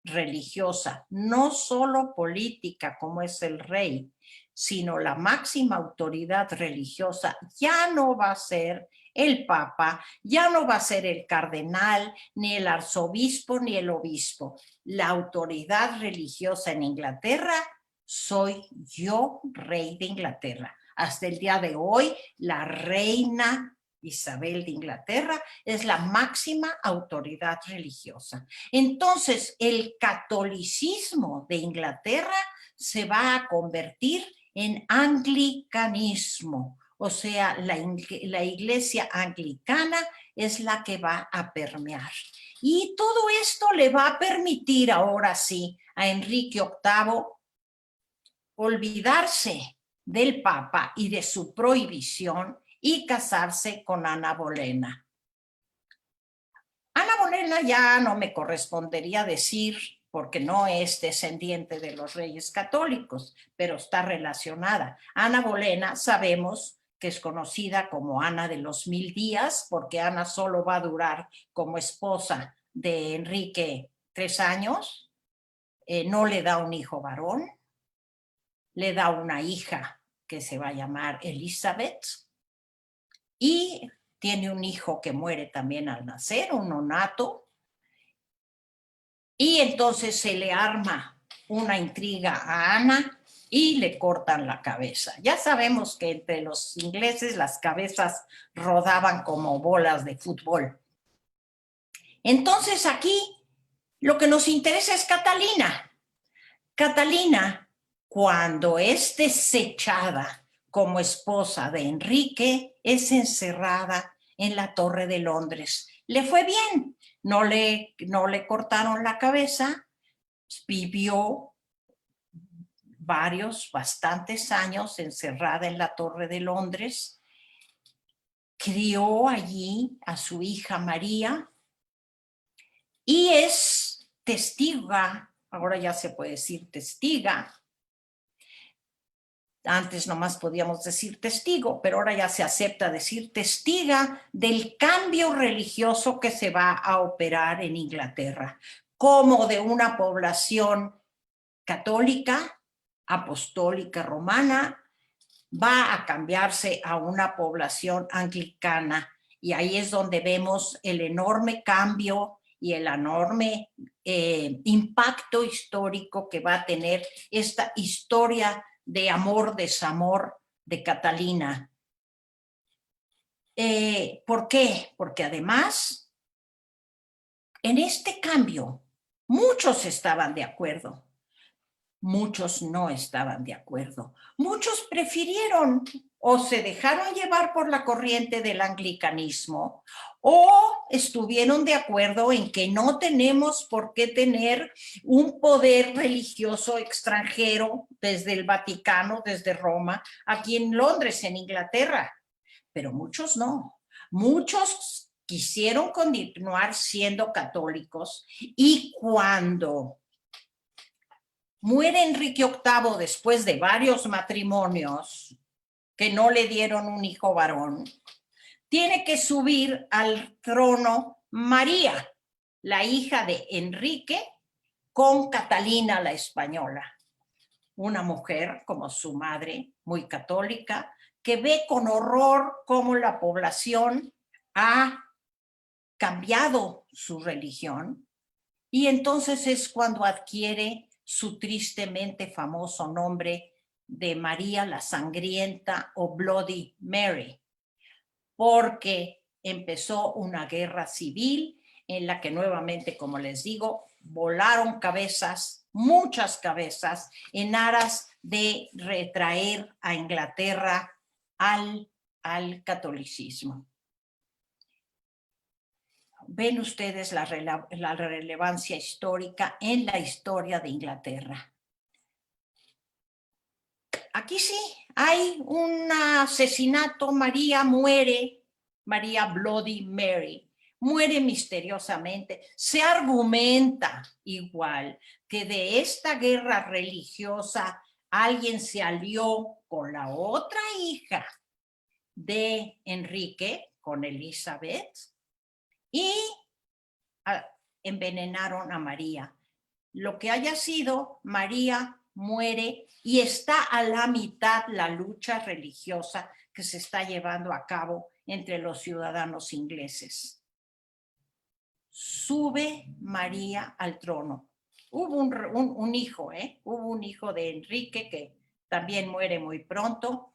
religiosa, no solo política como es el rey, sino la máxima autoridad religiosa ya no va a ser el Papa, ya no va a ser el cardenal, ni el arzobispo, ni el obispo. La autoridad religiosa en Inglaterra soy yo, rey de Inglaterra. Hasta el día de hoy, la reina Isabel de Inglaterra es la máxima autoridad religiosa. Entonces, el catolicismo de Inglaterra se va a convertir en anglicanismo, o sea, la iglesia anglicana es la que va a permear. Y todo esto le va a permitir ahora sí a Enrique VIII olvidarse del Papa y de su prohibición y casarse con Ana Bolena. Ana Bolena ya no me correspondería decir, porque no es descendiente de los reyes católicos, pero está relacionada. Ana Bolena sabemos que es conocida como Ana de los 1000 días, porque Ana solo va a durar como esposa de Enrique 3 años, no le da un hijo varón, le da una hija que se va a llamar Elizabeth y tiene un hijo que muere también al nacer, un nonato, y entonces se le arma una intriga a Ana y le cortan la cabeza. Ya sabemos que entre los ingleses las cabezas rodaban como bolas de fútbol. Entonces aquí lo que nos interesa es Catalina. Catalina, cuando es desechada como esposa de Enrique, es encerrada en la Torre de Londres. Le fue bien, no le cortaron la cabeza, vivió bastantes años encerrada en la Torre de Londres, crió allí a su hija María y es testiga, ahora ya se puede decir testiga, antes nomás podíamos decir testigo, pero ahora ya se acepta decir testiga del cambio religioso que se va a operar en Inglaterra, como de una población católica, apostólica romana, va a cambiarse a una población anglicana. Y ahí es donde vemos el enorme cambio y el enorme impacto histórico que va a tener esta historia de amor, desamor de Catalina. ¿Por qué? Porque además, en este cambio, muchos estaban de acuerdo. Muchos no estaban de acuerdo. Muchos prefirieron o se dejaron llevar por la corriente del anglicanismo o estuvieron de acuerdo en que no tenemos por qué tener un poder religioso extranjero desde el Vaticano, desde Roma, aquí en Londres, en Inglaterra. Pero muchos no. Muchos quisieron continuar siendo católicos y cuando muere Enrique VIII después de varios matrimonios que no le dieron un hijo varón, tiene que subir al trono María, la hija de Enrique, con Catalina la Española, una mujer como su madre, muy católica, que ve con horror cómo la población ha cambiado su religión, y entonces es cuando adquiere su tristemente famoso nombre de María la Sangrienta o Bloody Mary, porque empezó una guerra civil en la que nuevamente, como les digo, volaron cabezas, muchas cabezas, en aras de retraer a Inglaterra al catolicismo. Ven ustedes la relevancia histórica en la historia de Inglaterra. Aquí sí, hay un asesinato, María muere, María Bloody Mary, muere misteriosamente. Se argumenta igual que de esta guerra religiosa alguien se alió con la otra hija de Enrique, con Elizabeth, y envenenaron a María. Lo que haya sido, María muere y está a la mitad la lucha religiosa que se está llevando a cabo entre los ciudadanos ingleses. Sube María al trono. Hubo un hijo, hubo un hijo de Enrique que también muere muy pronto.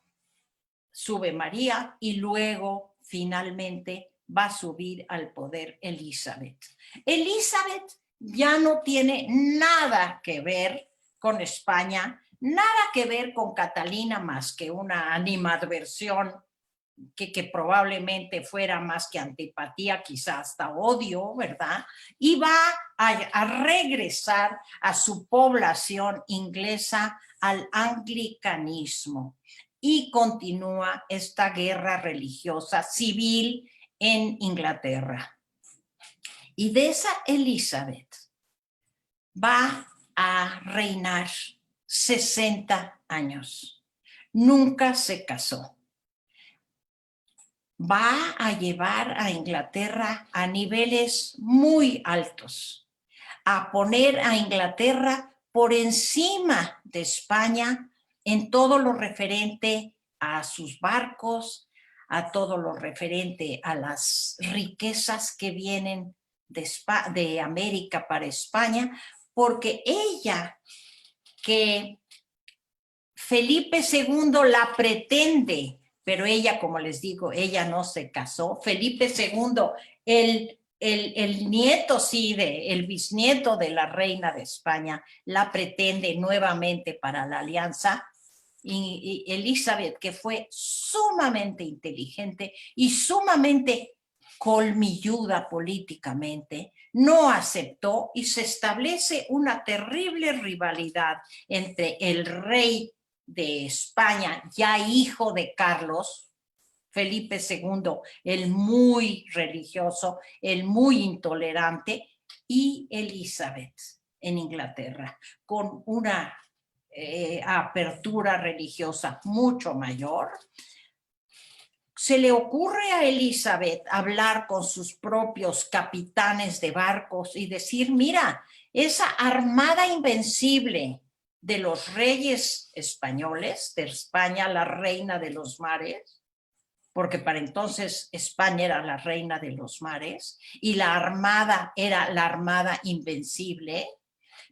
Sube María y luego finalmente va a subir al poder Elizabeth. Elizabeth ya no tiene nada que ver con España, nada que ver con Catalina más que una animadversión que probablemente fuera más que antipatía, quizás hasta odio, ¿verdad? Y va a regresar a su población inglesa al anglicanismo y continúa esta guerra religiosa civil en Inglaterra. Y de esa Elizabeth va a reinar 60 años. Nunca se casó. Va a llevar a Inglaterra a niveles muy altos, a poner a Inglaterra por encima de España en todo lo referente a sus barcos, a todo lo referente a las riquezas que vienen de América para España, porque ella, que Felipe II la pretende, pero ella, como les digo, ella no se casó. Felipe II, el nieto, sí, el bisnieto de la reina de España, la pretende nuevamente para la alianza. Y Elizabeth, que fue sumamente inteligente y sumamente colmilluda políticamente, no aceptó y se establece una terrible rivalidad entre el rey de España, ya hijo de Carlos, Felipe II, el muy religioso, el muy intolerante, y Elizabeth en Inglaterra, con una apertura religiosa mucho mayor. Se le ocurre a Elizabeth hablar con sus propios capitanes de barcos y decir, mira, esa armada invencible de los reyes españoles, de España, la reina de los mares, porque para entonces España era la reina de los mares y la armada era la armada invencible.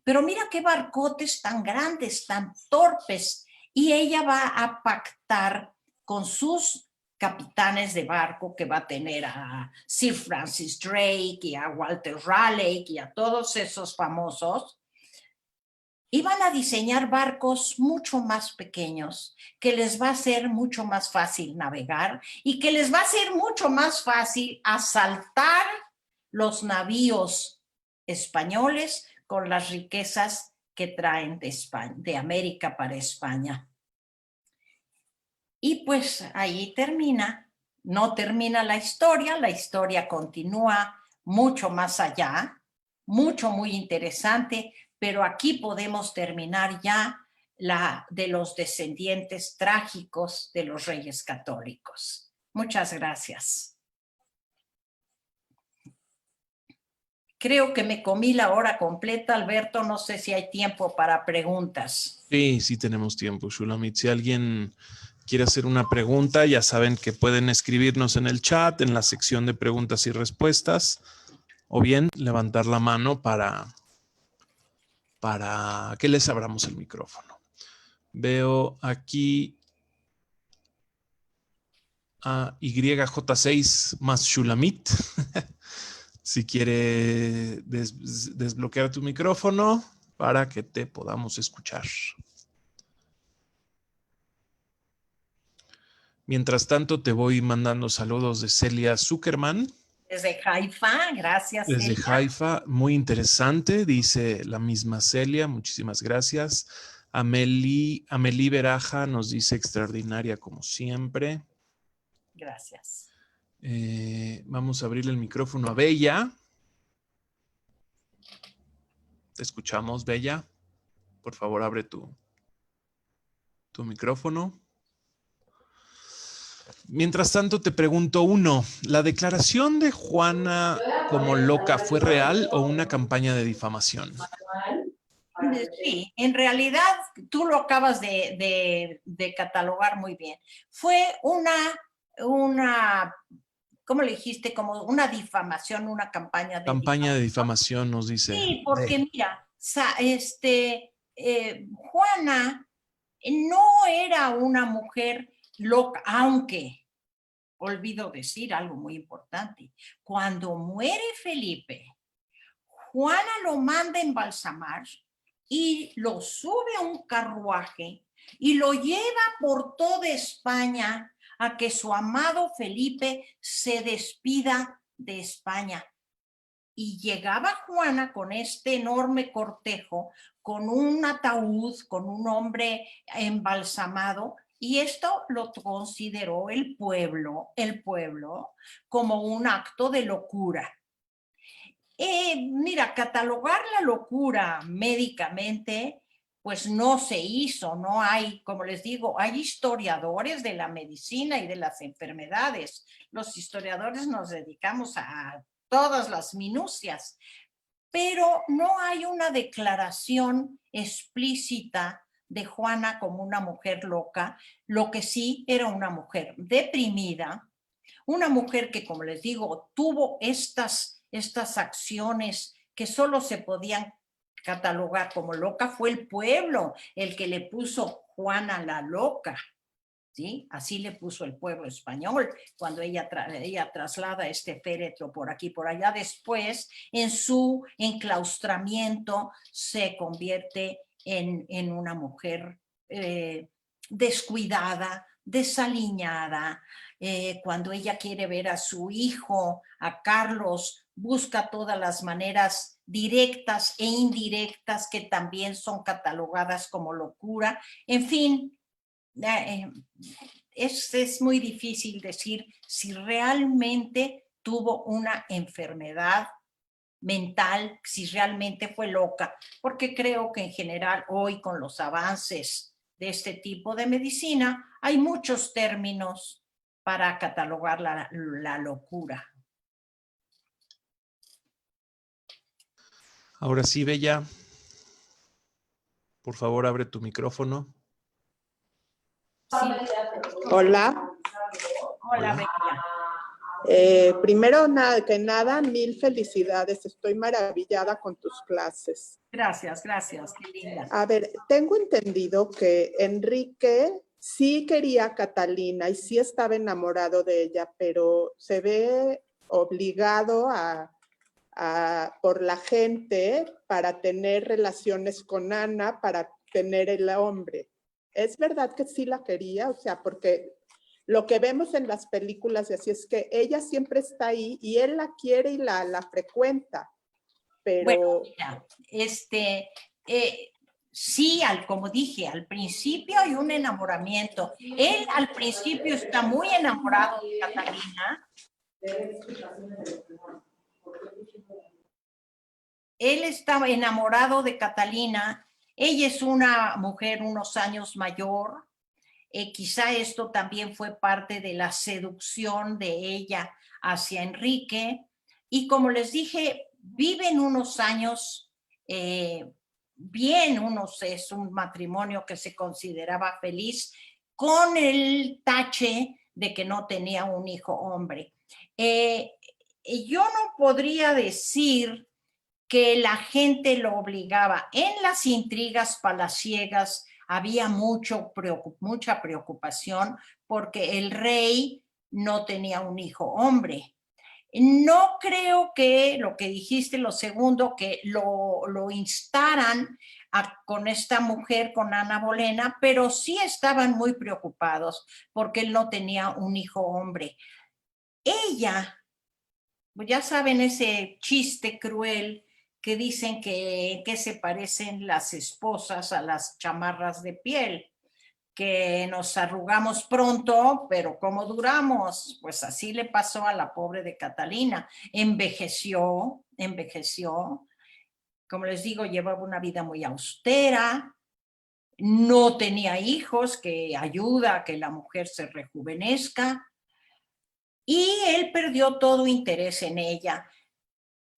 Pero mira qué barcotes tan grandes, tan torpes, y ella va a pactar con sus capitanes de barco, que va a tener a Sir Francis Drake y a Walter Raleigh y a todos esos famosos, y van a diseñar barcos mucho más pequeños, que les va a ser mucho más fácil navegar y que les va a ser mucho más fácil asaltar los navíos españoles con las riquezas que traen de España, de América para España. Y pues ahí termina, no termina la historia continúa mucho más allá, mucho, muy interesante, pero aquí podemos terminar ya la de los descendientes trágicos de los reyes católicos. Muchas gracias. Creo que me comí la hora completa, Alberto. No sé si hay tiempo para preguntas. Sí, sí tenemos tiempo, Shulamit. Si alguien quiere hacer una pregunta, ya saben que pueden escribirnos en el chat, en la sección de preguntas y respuestas, o bien levantar la mano para que les abramos el micrófono. Veo aquí a YJ6 más Shulamit. Si quiere desbloquear tu micrófono para que te podamos escuchar. Mientras tanto, te voy mandando saludos de Celia Zuckerman. Desde Haifa, gracias. Desde Celia. Haifa, muy interesante, dice la misma Celia, muchísimas gracias. Amelie Beraja nos dice extraordinaria como siempre. Gracias. Vamos a abrir el micrófono a Bella. Te escuchamos, Bella. Por favor, abre tu micrófono. Mientras tanto, te pregunto uno, ¿la declaración de Juana como loca fue real o una campaña de difamación? Sí, en realidad tú lo acabas de catalogar muy bien. Fue una, ¿cómo le dijiste? Como una difamación, una campaña de Campaña de difamación. difamación, nos dice. Sí, porque mira, Juana no era una mujer loca, aunque, olvido decir algo muy importante, cuando muere Felipe, Juana lo manda embalsamar y lo sube a un carruaje y lo lleva por toda España a que su amado Felipe se despida de España. Y llegaba Juana con este enorme cortejo, con un ataúd, con un hombre embalsamado, y esto lo consideró el pueblo como un acto de locura. Mira, catalogar la locura médicamente, pues no se hizo, no hay, como les digo, hay historiadores de la medicina y de las enfermedades. Los historiadores nos dedicamos a todas las minucias, pero no hay una declaración explícita de Juana como una mujer loca. Lo que sí era una mujer deprimida, una mujer que, como les digo, tuvo estas acciones que solo se podían catalogar como loca. Fue el pueblo el que le puso Juana la loca, ¿sí? Así le puso el pueblo español cuando ella traslada este féretro por aquí, por allá. Después, en su enclaustramiento, se convierte en una mujer descuidada, desaliñada. Cuando ella quiere ver a su hijo, a Carlos, busca todas las maneras directas e indirectas que también son catalogadas como locura. En fin, es muy difícil decir si realmente tuvo una enfermedad mental, si realmente fue loca, porque creo que en general hoy con los avances de este tipo de medicina hay muchos términos para catalogar la locura. Ahora sí, Bella, Por favor, abre tu micrófono. Sí. Hola. Hola, Hola. Bella. Primero que nada, mil felicidades. Estoy maravillada con tus clases. Gracias, gracias, qué linda. A ver, tengo entendido que Enrique sí quería a Catalina y sí estaba enamorado de ella, pero se ve obligado por la gente para tener relaciones con Ana, para tener el hombre. ¿Es verdad que sí la quería? O sea, porque lo que vemos en las películas y así es que ella siempre está ahí y él la quiere y la frecuenta. Pero Bueno, mira, sí, como dije, al principio hay un enamoramiento. Él al principio está muy enamorado de Catalina. Él estaba enamorado de Catalina. Ella es una mujer unos años mayor. Quizá esto también fue parte de la seducción de ella hacia Enrique. Y como les dije, viven unos años bien, es un matrimonio que se consideraba feliz con el tache de que no tenía un hijo hombre. Yo no podría decir que la gente lo obligaba. En las intrigas palaciegas había mucha preocupación porque el rey no tenía un hijo hombre. No creo que lo que dijiste, lo segundo, que lo instaran con esta mujer, con Ana Bolena, pero sí estaban muy preocupados porque él no tenía un hijo hombre. Ella, pues ya saben ese chiste cruel que dicen que se parecen las esposas a las chamarras de piel, que nos arrugamos pronto, pero ¿cómo duramos? Pues así le pasó a la pobre de Catalina. Envejeció, como les digo, llevaba una vida muy austera, no tenía hijos, que ayuda a que la mujer se rejuvenezca, y él perdió todo interés en ella.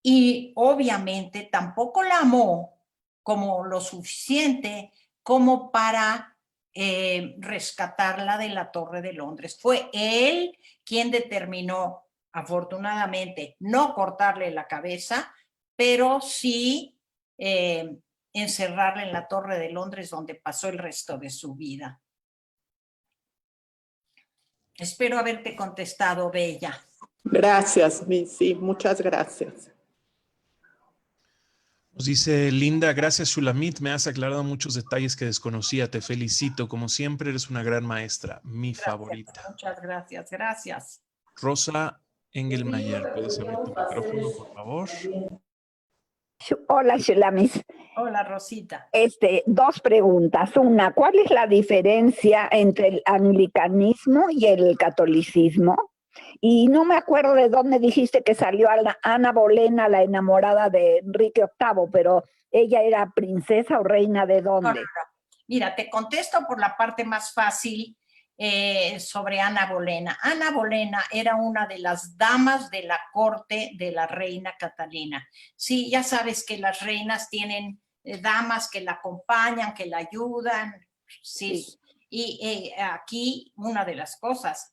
Y obviamente tampoco la amó como lo suficiente como para rescatarla de la Torre de Londres. Fue él quien determinó, afortunadamente, no cortarle la cabeza, pero sí encerrarla en la Torre de Londres, donde pasó el resto de su vida. Espero haberte contestado, Bella. gracias, sí, muchas gracias. Nos dice Linda, gracias Shulamit, me has aclarado muchos detalles que desconocía, te felicito, como siempre eres una gran maestra, mi favorita. Muchas gracias, gracias. Rosa Engelmayer, ¿puedes abrir tu micrófono, por favor? Hola, Shelamis. Hola, Rosita. Dos preguntas. Una, ¿cuál es la diferencia entre el anglicanismo y el catolicismo? Y no me acuerdo de dónde dijiste que salió Ana Bolena, la enamorada de Enrique VIII, pero ella era princesa o reina de dónde. No. Mira, te contesto por la parte más fácil sobre Ana Bolena. Ana Bolena era una de las damas de la corte de la reina Catalina. Sí, ya sabes que las reinas tienen damas que la acompañan, que la ayudan. Sí. Y aquí una de las cosas,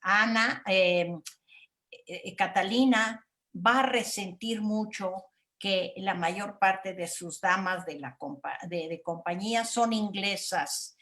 Catalina va a resentir mucho que la mayor parte de sus damas de compañía son inglesas.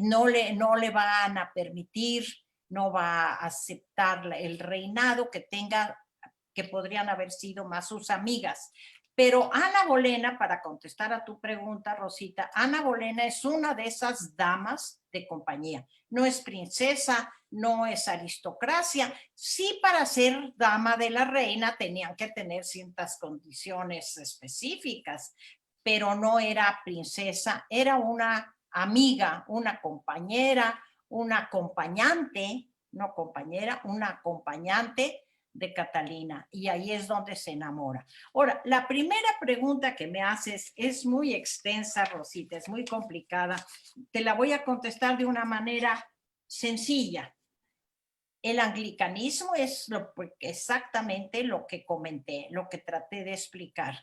No le van a permitir, no va a aceptar el reinado que podrían haber sido más sus amigas. Pero Ana Bolena, para contestar a tu pregunta, Rosita, Ana Bolena es una de esas damas de compañía. No es princesa, no es aristocracia. Sí, para ser dama de la reina tenían que tener ciertas condiciones específicas, pero no era princesa, era una amiga, una compañera, una acompañante, no compañera, una acompañante de Catalina, y ahí es donde se enamora. Ahora, la primera pregunta que me haces es muy extensa, Rosita, es muy complicada. Te la voy a contestar de una manera sencilla. El anglicanismo es exactamente lo que comenté, lo que traté de explicar.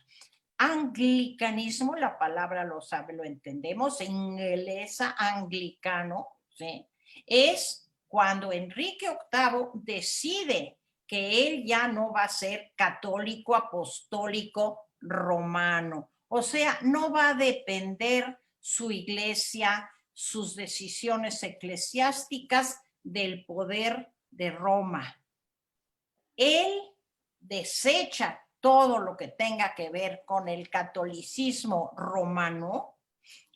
Anglicanismo, la palabra lo sabe, lo entendemos, en inglesa anglicano, ¿sí? Es cuando Enrique VIII decide que él ya no va a ser católico apostólico romano. O sea, no va a depender su iglesia, sus decisiones eclesiásticas del poder de Roma. Él desecha todo lo que tenga que ver con el catolicismo romano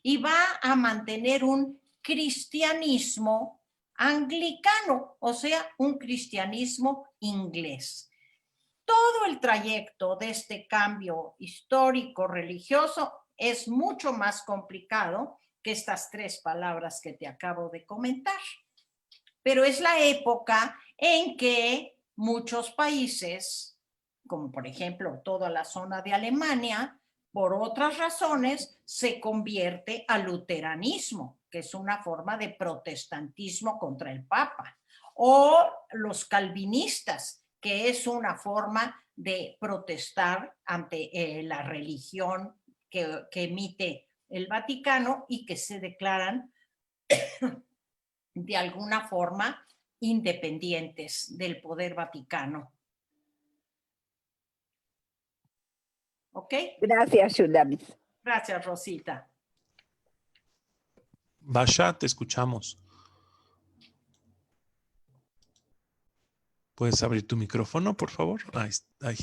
y va a mantener un cristianismo anglicano, o sea, un cristianismo inglés. Todo el trayecto de este cambio histórico religioso es mucho más complicado que estas 3 palabras que te acabo de comentar. Pero es la época en que muchos países, como por ejemplo toda la zona de Alemania, por otras razones se convierte al luteranismo, que es una forma de protestantismo contra el Papa, o los calvinistas, que es una forma de protestar ante la religión que emite el Vaticano y que se declaran de alguna forma independientes del poder vaticano. ¿Ok? Gracias, Shulamit. Gracias, Rosita. Basha, te escuchamos. ¿Puedes abrir tu micrófono, por favor? Ahí.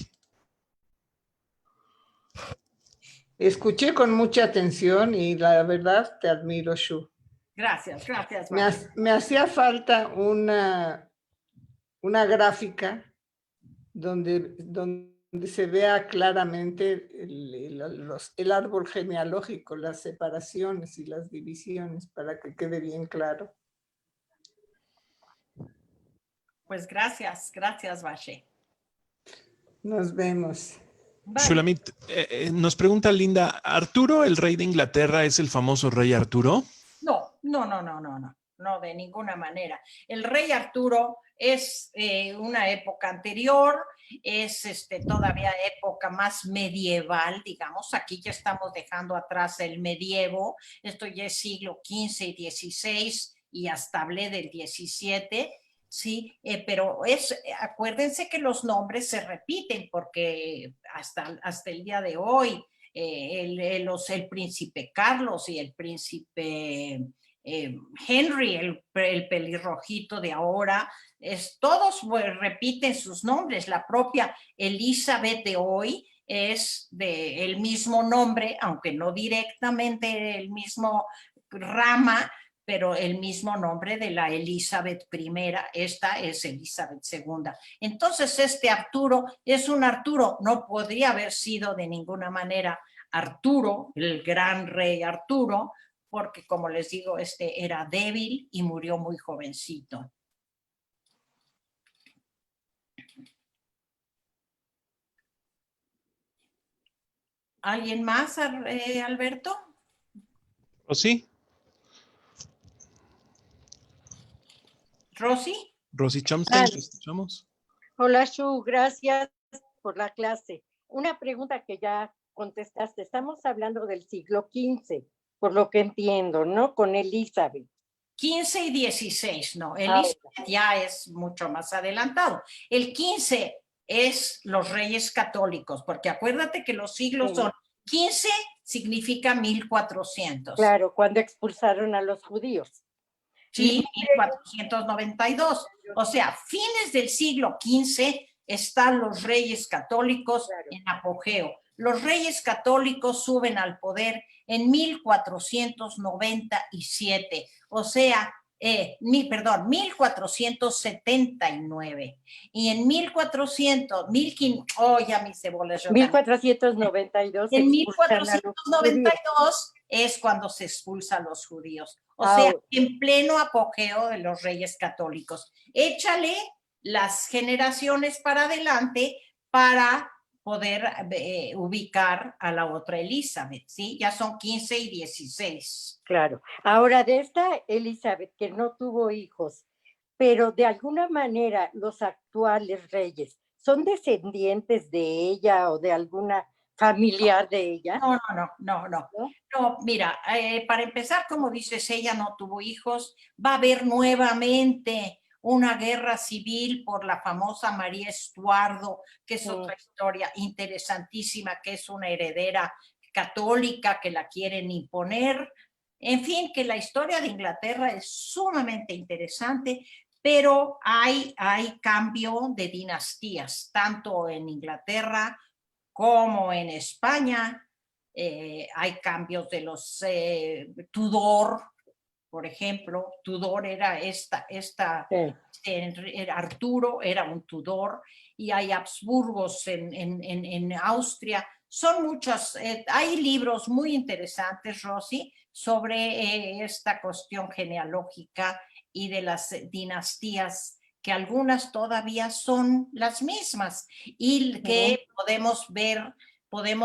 Escuché con mucha atención y la verdad te admiro, Shu. Gracias. Me hacía falta una gráfica donde se vea claramente el árbol genealógico, las separaciones y las divisiones, para que quede bien claro. Pues gracias, Bashe. Nos vemos. Bye. Shulamit, nos pregunta Linda, ¿Arturo, el rey de Inglaterra, es el famoso rey Arturo? No, de ninguna manera. El rey Arturo es una época anterior, es todavía época más medieval, digamos. Aquí ya estamos dejando atrás el medievo, esto ya es siglo XV y XVI y hasta hablé del XVII. Sí, pero acuérdense que los nombres se repiten porque hasta el día de hoy el príncipe Carlos y el príncipe Henry, el pelirrojito de ahora, todos repiten sus nombres. La propia Elizabeth de hoy es del mismo nombre, aunque no directamente el mismo rama, pero el mismo nombre de la Elizabeth I, esta es Elizabeth II. Entonces Arturo es un Arturo, no podría haber sido de ninguna manera Arturo, el gran rey Arturo, porque como les digo, era débil y murió muy jovencito. ¿Alguien más, Alberto? ¿Rosy? ¿Rosy? Rosy Chomstein, ¿te escuchamos? Hola, Shu, gracias por la clase. Una pregunta que ya contestaste. Estamos hablando del siglo XV, por lo que entiendo, ¿no? Con Elizabeth. 15 y 16, no. Elizabeth ya es mucho más adelantado. El 15 es los reyes católicos, porque acuérdate que los siglos son 15 significa 1400. Claro, cuando expulsaron a los judíos. Sí, 1492. O sea, fines del siglo XV están los reyes católicos en apogeo. Los reyes católicos suben al poder en 1497, o sea, 1479. Y en 1492. En 1492 es cuando se expulsa a los judíos. O sea, en pleno apogeo de los reyes católicos. Échale las generaciones para adelante para poder ubicar a la otra Elizabeth, ¿sí? Ya son 15 y 16. Claro. Ahora, de esta Elizabeth, que no tuvo hijos, pero de alguna manera los actuales reyes, ¿son descendientes de ella o de alguna familiar de ella. No. ¿No? No, mira, para empezar, como dices, ella no tuvo hijos. Va a haber nuevamente una guerra civil por la famosa María Estuardo, que es otra historia interesantísima, que es una heredera católica que la quieren imponer. En fin, que la historia de Inglaterra es sumamente interesante, pero hay cambio de dinastías, tanto en Inglaterra como en España. Hay cambios de los Tudor, por ejemplo. Tudor era Arturo era un Tudor, y hay Habsburgos en Austria. Son muchos, hay libros muy interesantes, Rosy, sobre esta cuestión genealógica y de las dinastías, que algunas todavía son las mismas y que podemos ver,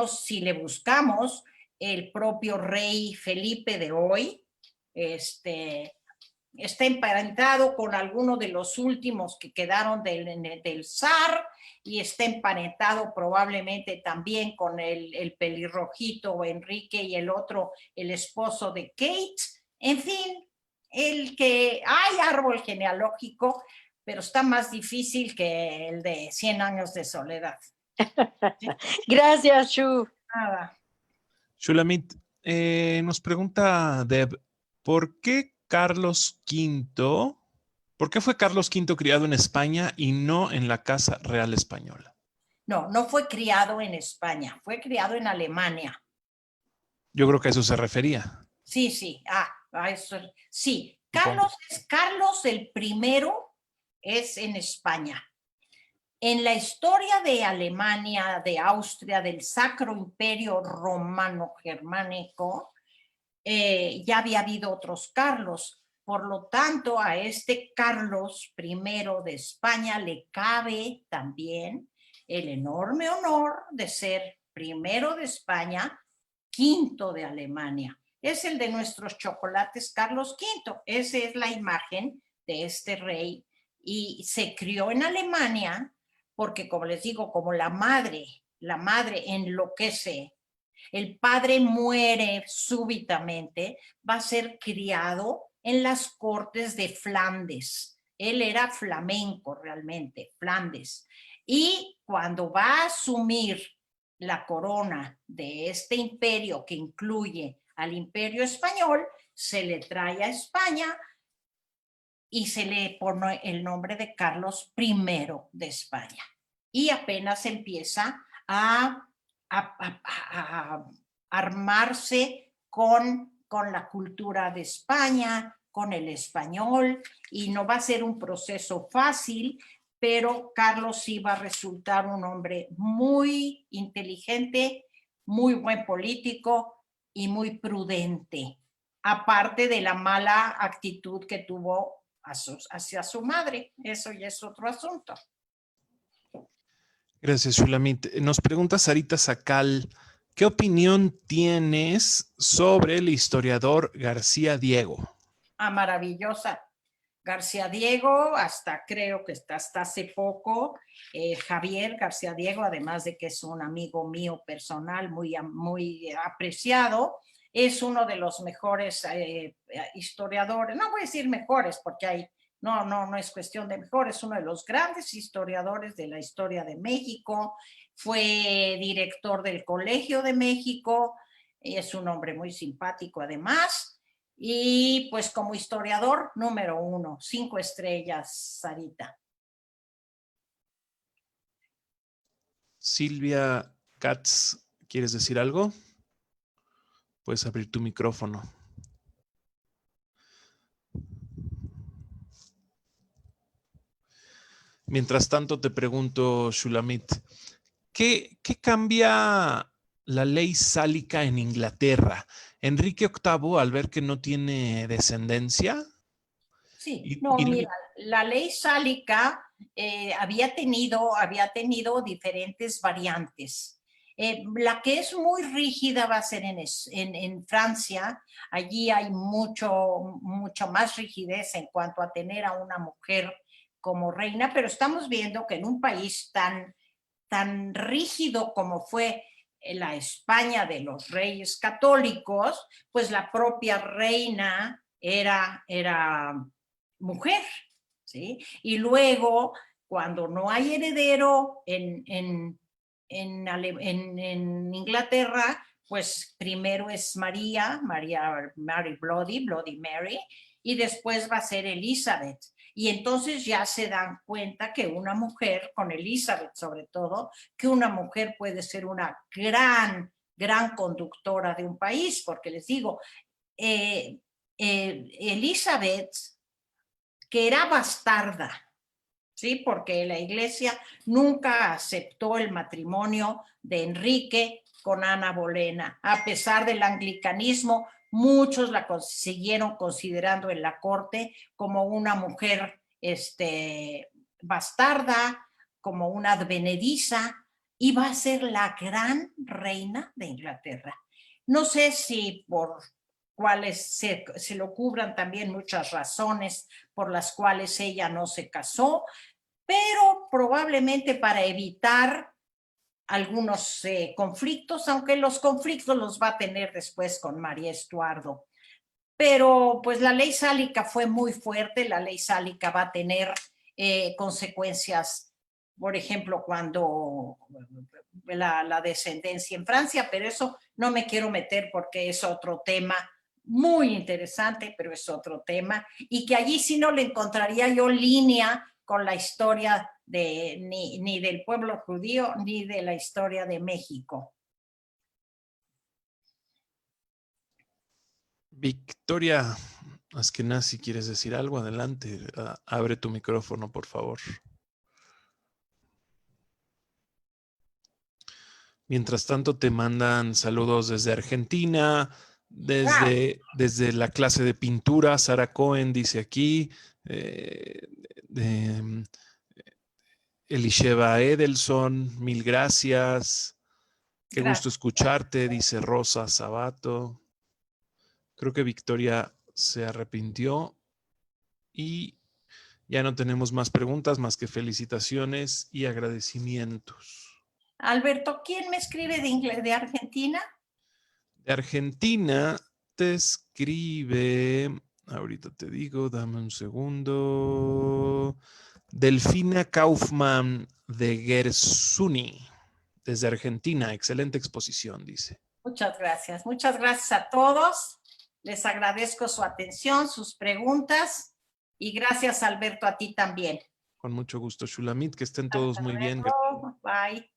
si le buscamos, el propio rey Felipe de hoy, está emparentado con alguno de los últimos que quedaron del zar, y está emparentado probablemente también con el pelirrojito Enrique, y el otro, el esposo de Kate. En fin, hay árbol genealógico, pero está más difícil que el de 100 años de soledad. Gracias, Shu. Nada. Shulamit, nos pregunta Deb, ¿por qué fue Carlos V criado en España y no en la Casa Real Española? No fue criado en España, fue criado en Alemania. Yo creo que a eso se refería. Sí, a eso. Sí, Carlos el primero es en España. En la historia de Alemania, de Austria, del Sacro Imperio Romano Germánico, ya había habido otros Carlos. Por lo tanto, a este Carlos I de España le cabe también el enorme honor de ser primero de España, quinto de Alemania. Es el de nuestros chocolates Carlos V. Esa es la imagen de este rey, y se crió en Alemania porque, como les digo, como la madre enloquece, el padre muere súbitamente, va a ser criado en las cortes de Flandes. Él era flamenco realmente, Flandes. Y cuando va a asumir la corona de este imperio, que incluye al Imperio Español, se le trae a España y se le pone el nombre de Carlos I de España. Y apenas empieza a armarse con la cultura de España, con el español, y no va a ser un proceso fácil, pero Carlos sí va a resultar un hombre muy inteligente, muy buen político y muy prudente, aparte de la mala actitud que tuvo hacia su madre. Eso ya es otro asunto. Gracias, Shulamit. Nos pregunta Sarita Sacal, ¿qué opinión tienes sobre el historiador García Diego? Maravillosa. García Diego, creo que hasta hace poco, Javier García Diego, además de que es un amigo mío personal muy apreciado, es uno de los mejores historiadores. No voy a decir mejores porque no es cuestión de mejores, es uno de los grandes historiadores de la historia de México. Fue director del Colegio de México, es un hombre muy simpático además. Y pues como historiador, número 1, 5 estrellas, Sarita. Silvia Katz, ¿quieres decir algo? Puedes abrir tu micrófono. Mientras tanto, te pregunto, Shulamit, ¿qué cambia la ley sálica en Inglaterra? Enrique VIII, al ver que no tiene descendencia. Sí, mira, la ley sálica había tenido diferentes variantes. La que es muy rígida va a ser en Francia. Allí hay mucho más rigidez en cuanto a tener a una mujer como reina, pero estamos viendo que en un país tan rígido como fue la España de los reyes católicos, pues la propia reina era mujer, ¿sí? Y luego, cuando no hay heredero en Inglaterra, pues primero es Mary Bloody Mary, y después va a ser Elizabeth. Y entonces ya se dan cuenta que una mujer, con Elizabeth sobre todo, que una mujer puede ser una gran conductora de un país, porque les digo, Elizabeth, que era bastarda, ¿sí? Porque la iglesia nunca aceptó el matrimonio de Enrique con Ana Bolena, a pesar del anglicanismo. Muchos la siguieron considerando en la corte como una mujer bastarda, como una advenediza, y va a ser la gran reina de Inglaterra. No sé si por cuales se le ocurran también muchas razones por las cuales ella no se casó, pero probablemente para evitar algunos conflictos, aunque los conflictos los va a tener después con María Estuardo. Pero pues la ley sálica fue muy fuerte, la ley sálica va a tener consecuencias, por ejemplo, cuando la descendencia en Francia, pero eso no me quiero meter porque es otro tema muy interesante, pero es otro tema, y que allí sí no le encontraría yo línea con la historia ni del pueblo judío, ni de la historia de México. Victoria Askenazi, ¿quieres decir algo? Adelante, abre tu micrófono, por favor. Mientras tanto, te mandan saludos desde Argentina, desde la clase de pintura. Sara Cohen dice aquí, Elisheva Edelson, mil gracias. Qué gusto escucharte, dice Rosa Sabato. Creo que Victoria se arrepintió y ya no tenemos más preguntas más que felicitaciones y agradecimientos. Alberto, ¿quién me escribe de Argentina? De Argentina te escribe, ahorita te digo, dame un segundo. Delfina Kaufman de Gersuni, desde Argentina. Excelente exposición, dice. Muchas gracias a todos. Les agradezco su atención, sus preguntas, y gracias, Alberto, a ti también. Con mucho gusto, Shulamit, que estén todos muy bien. Bye.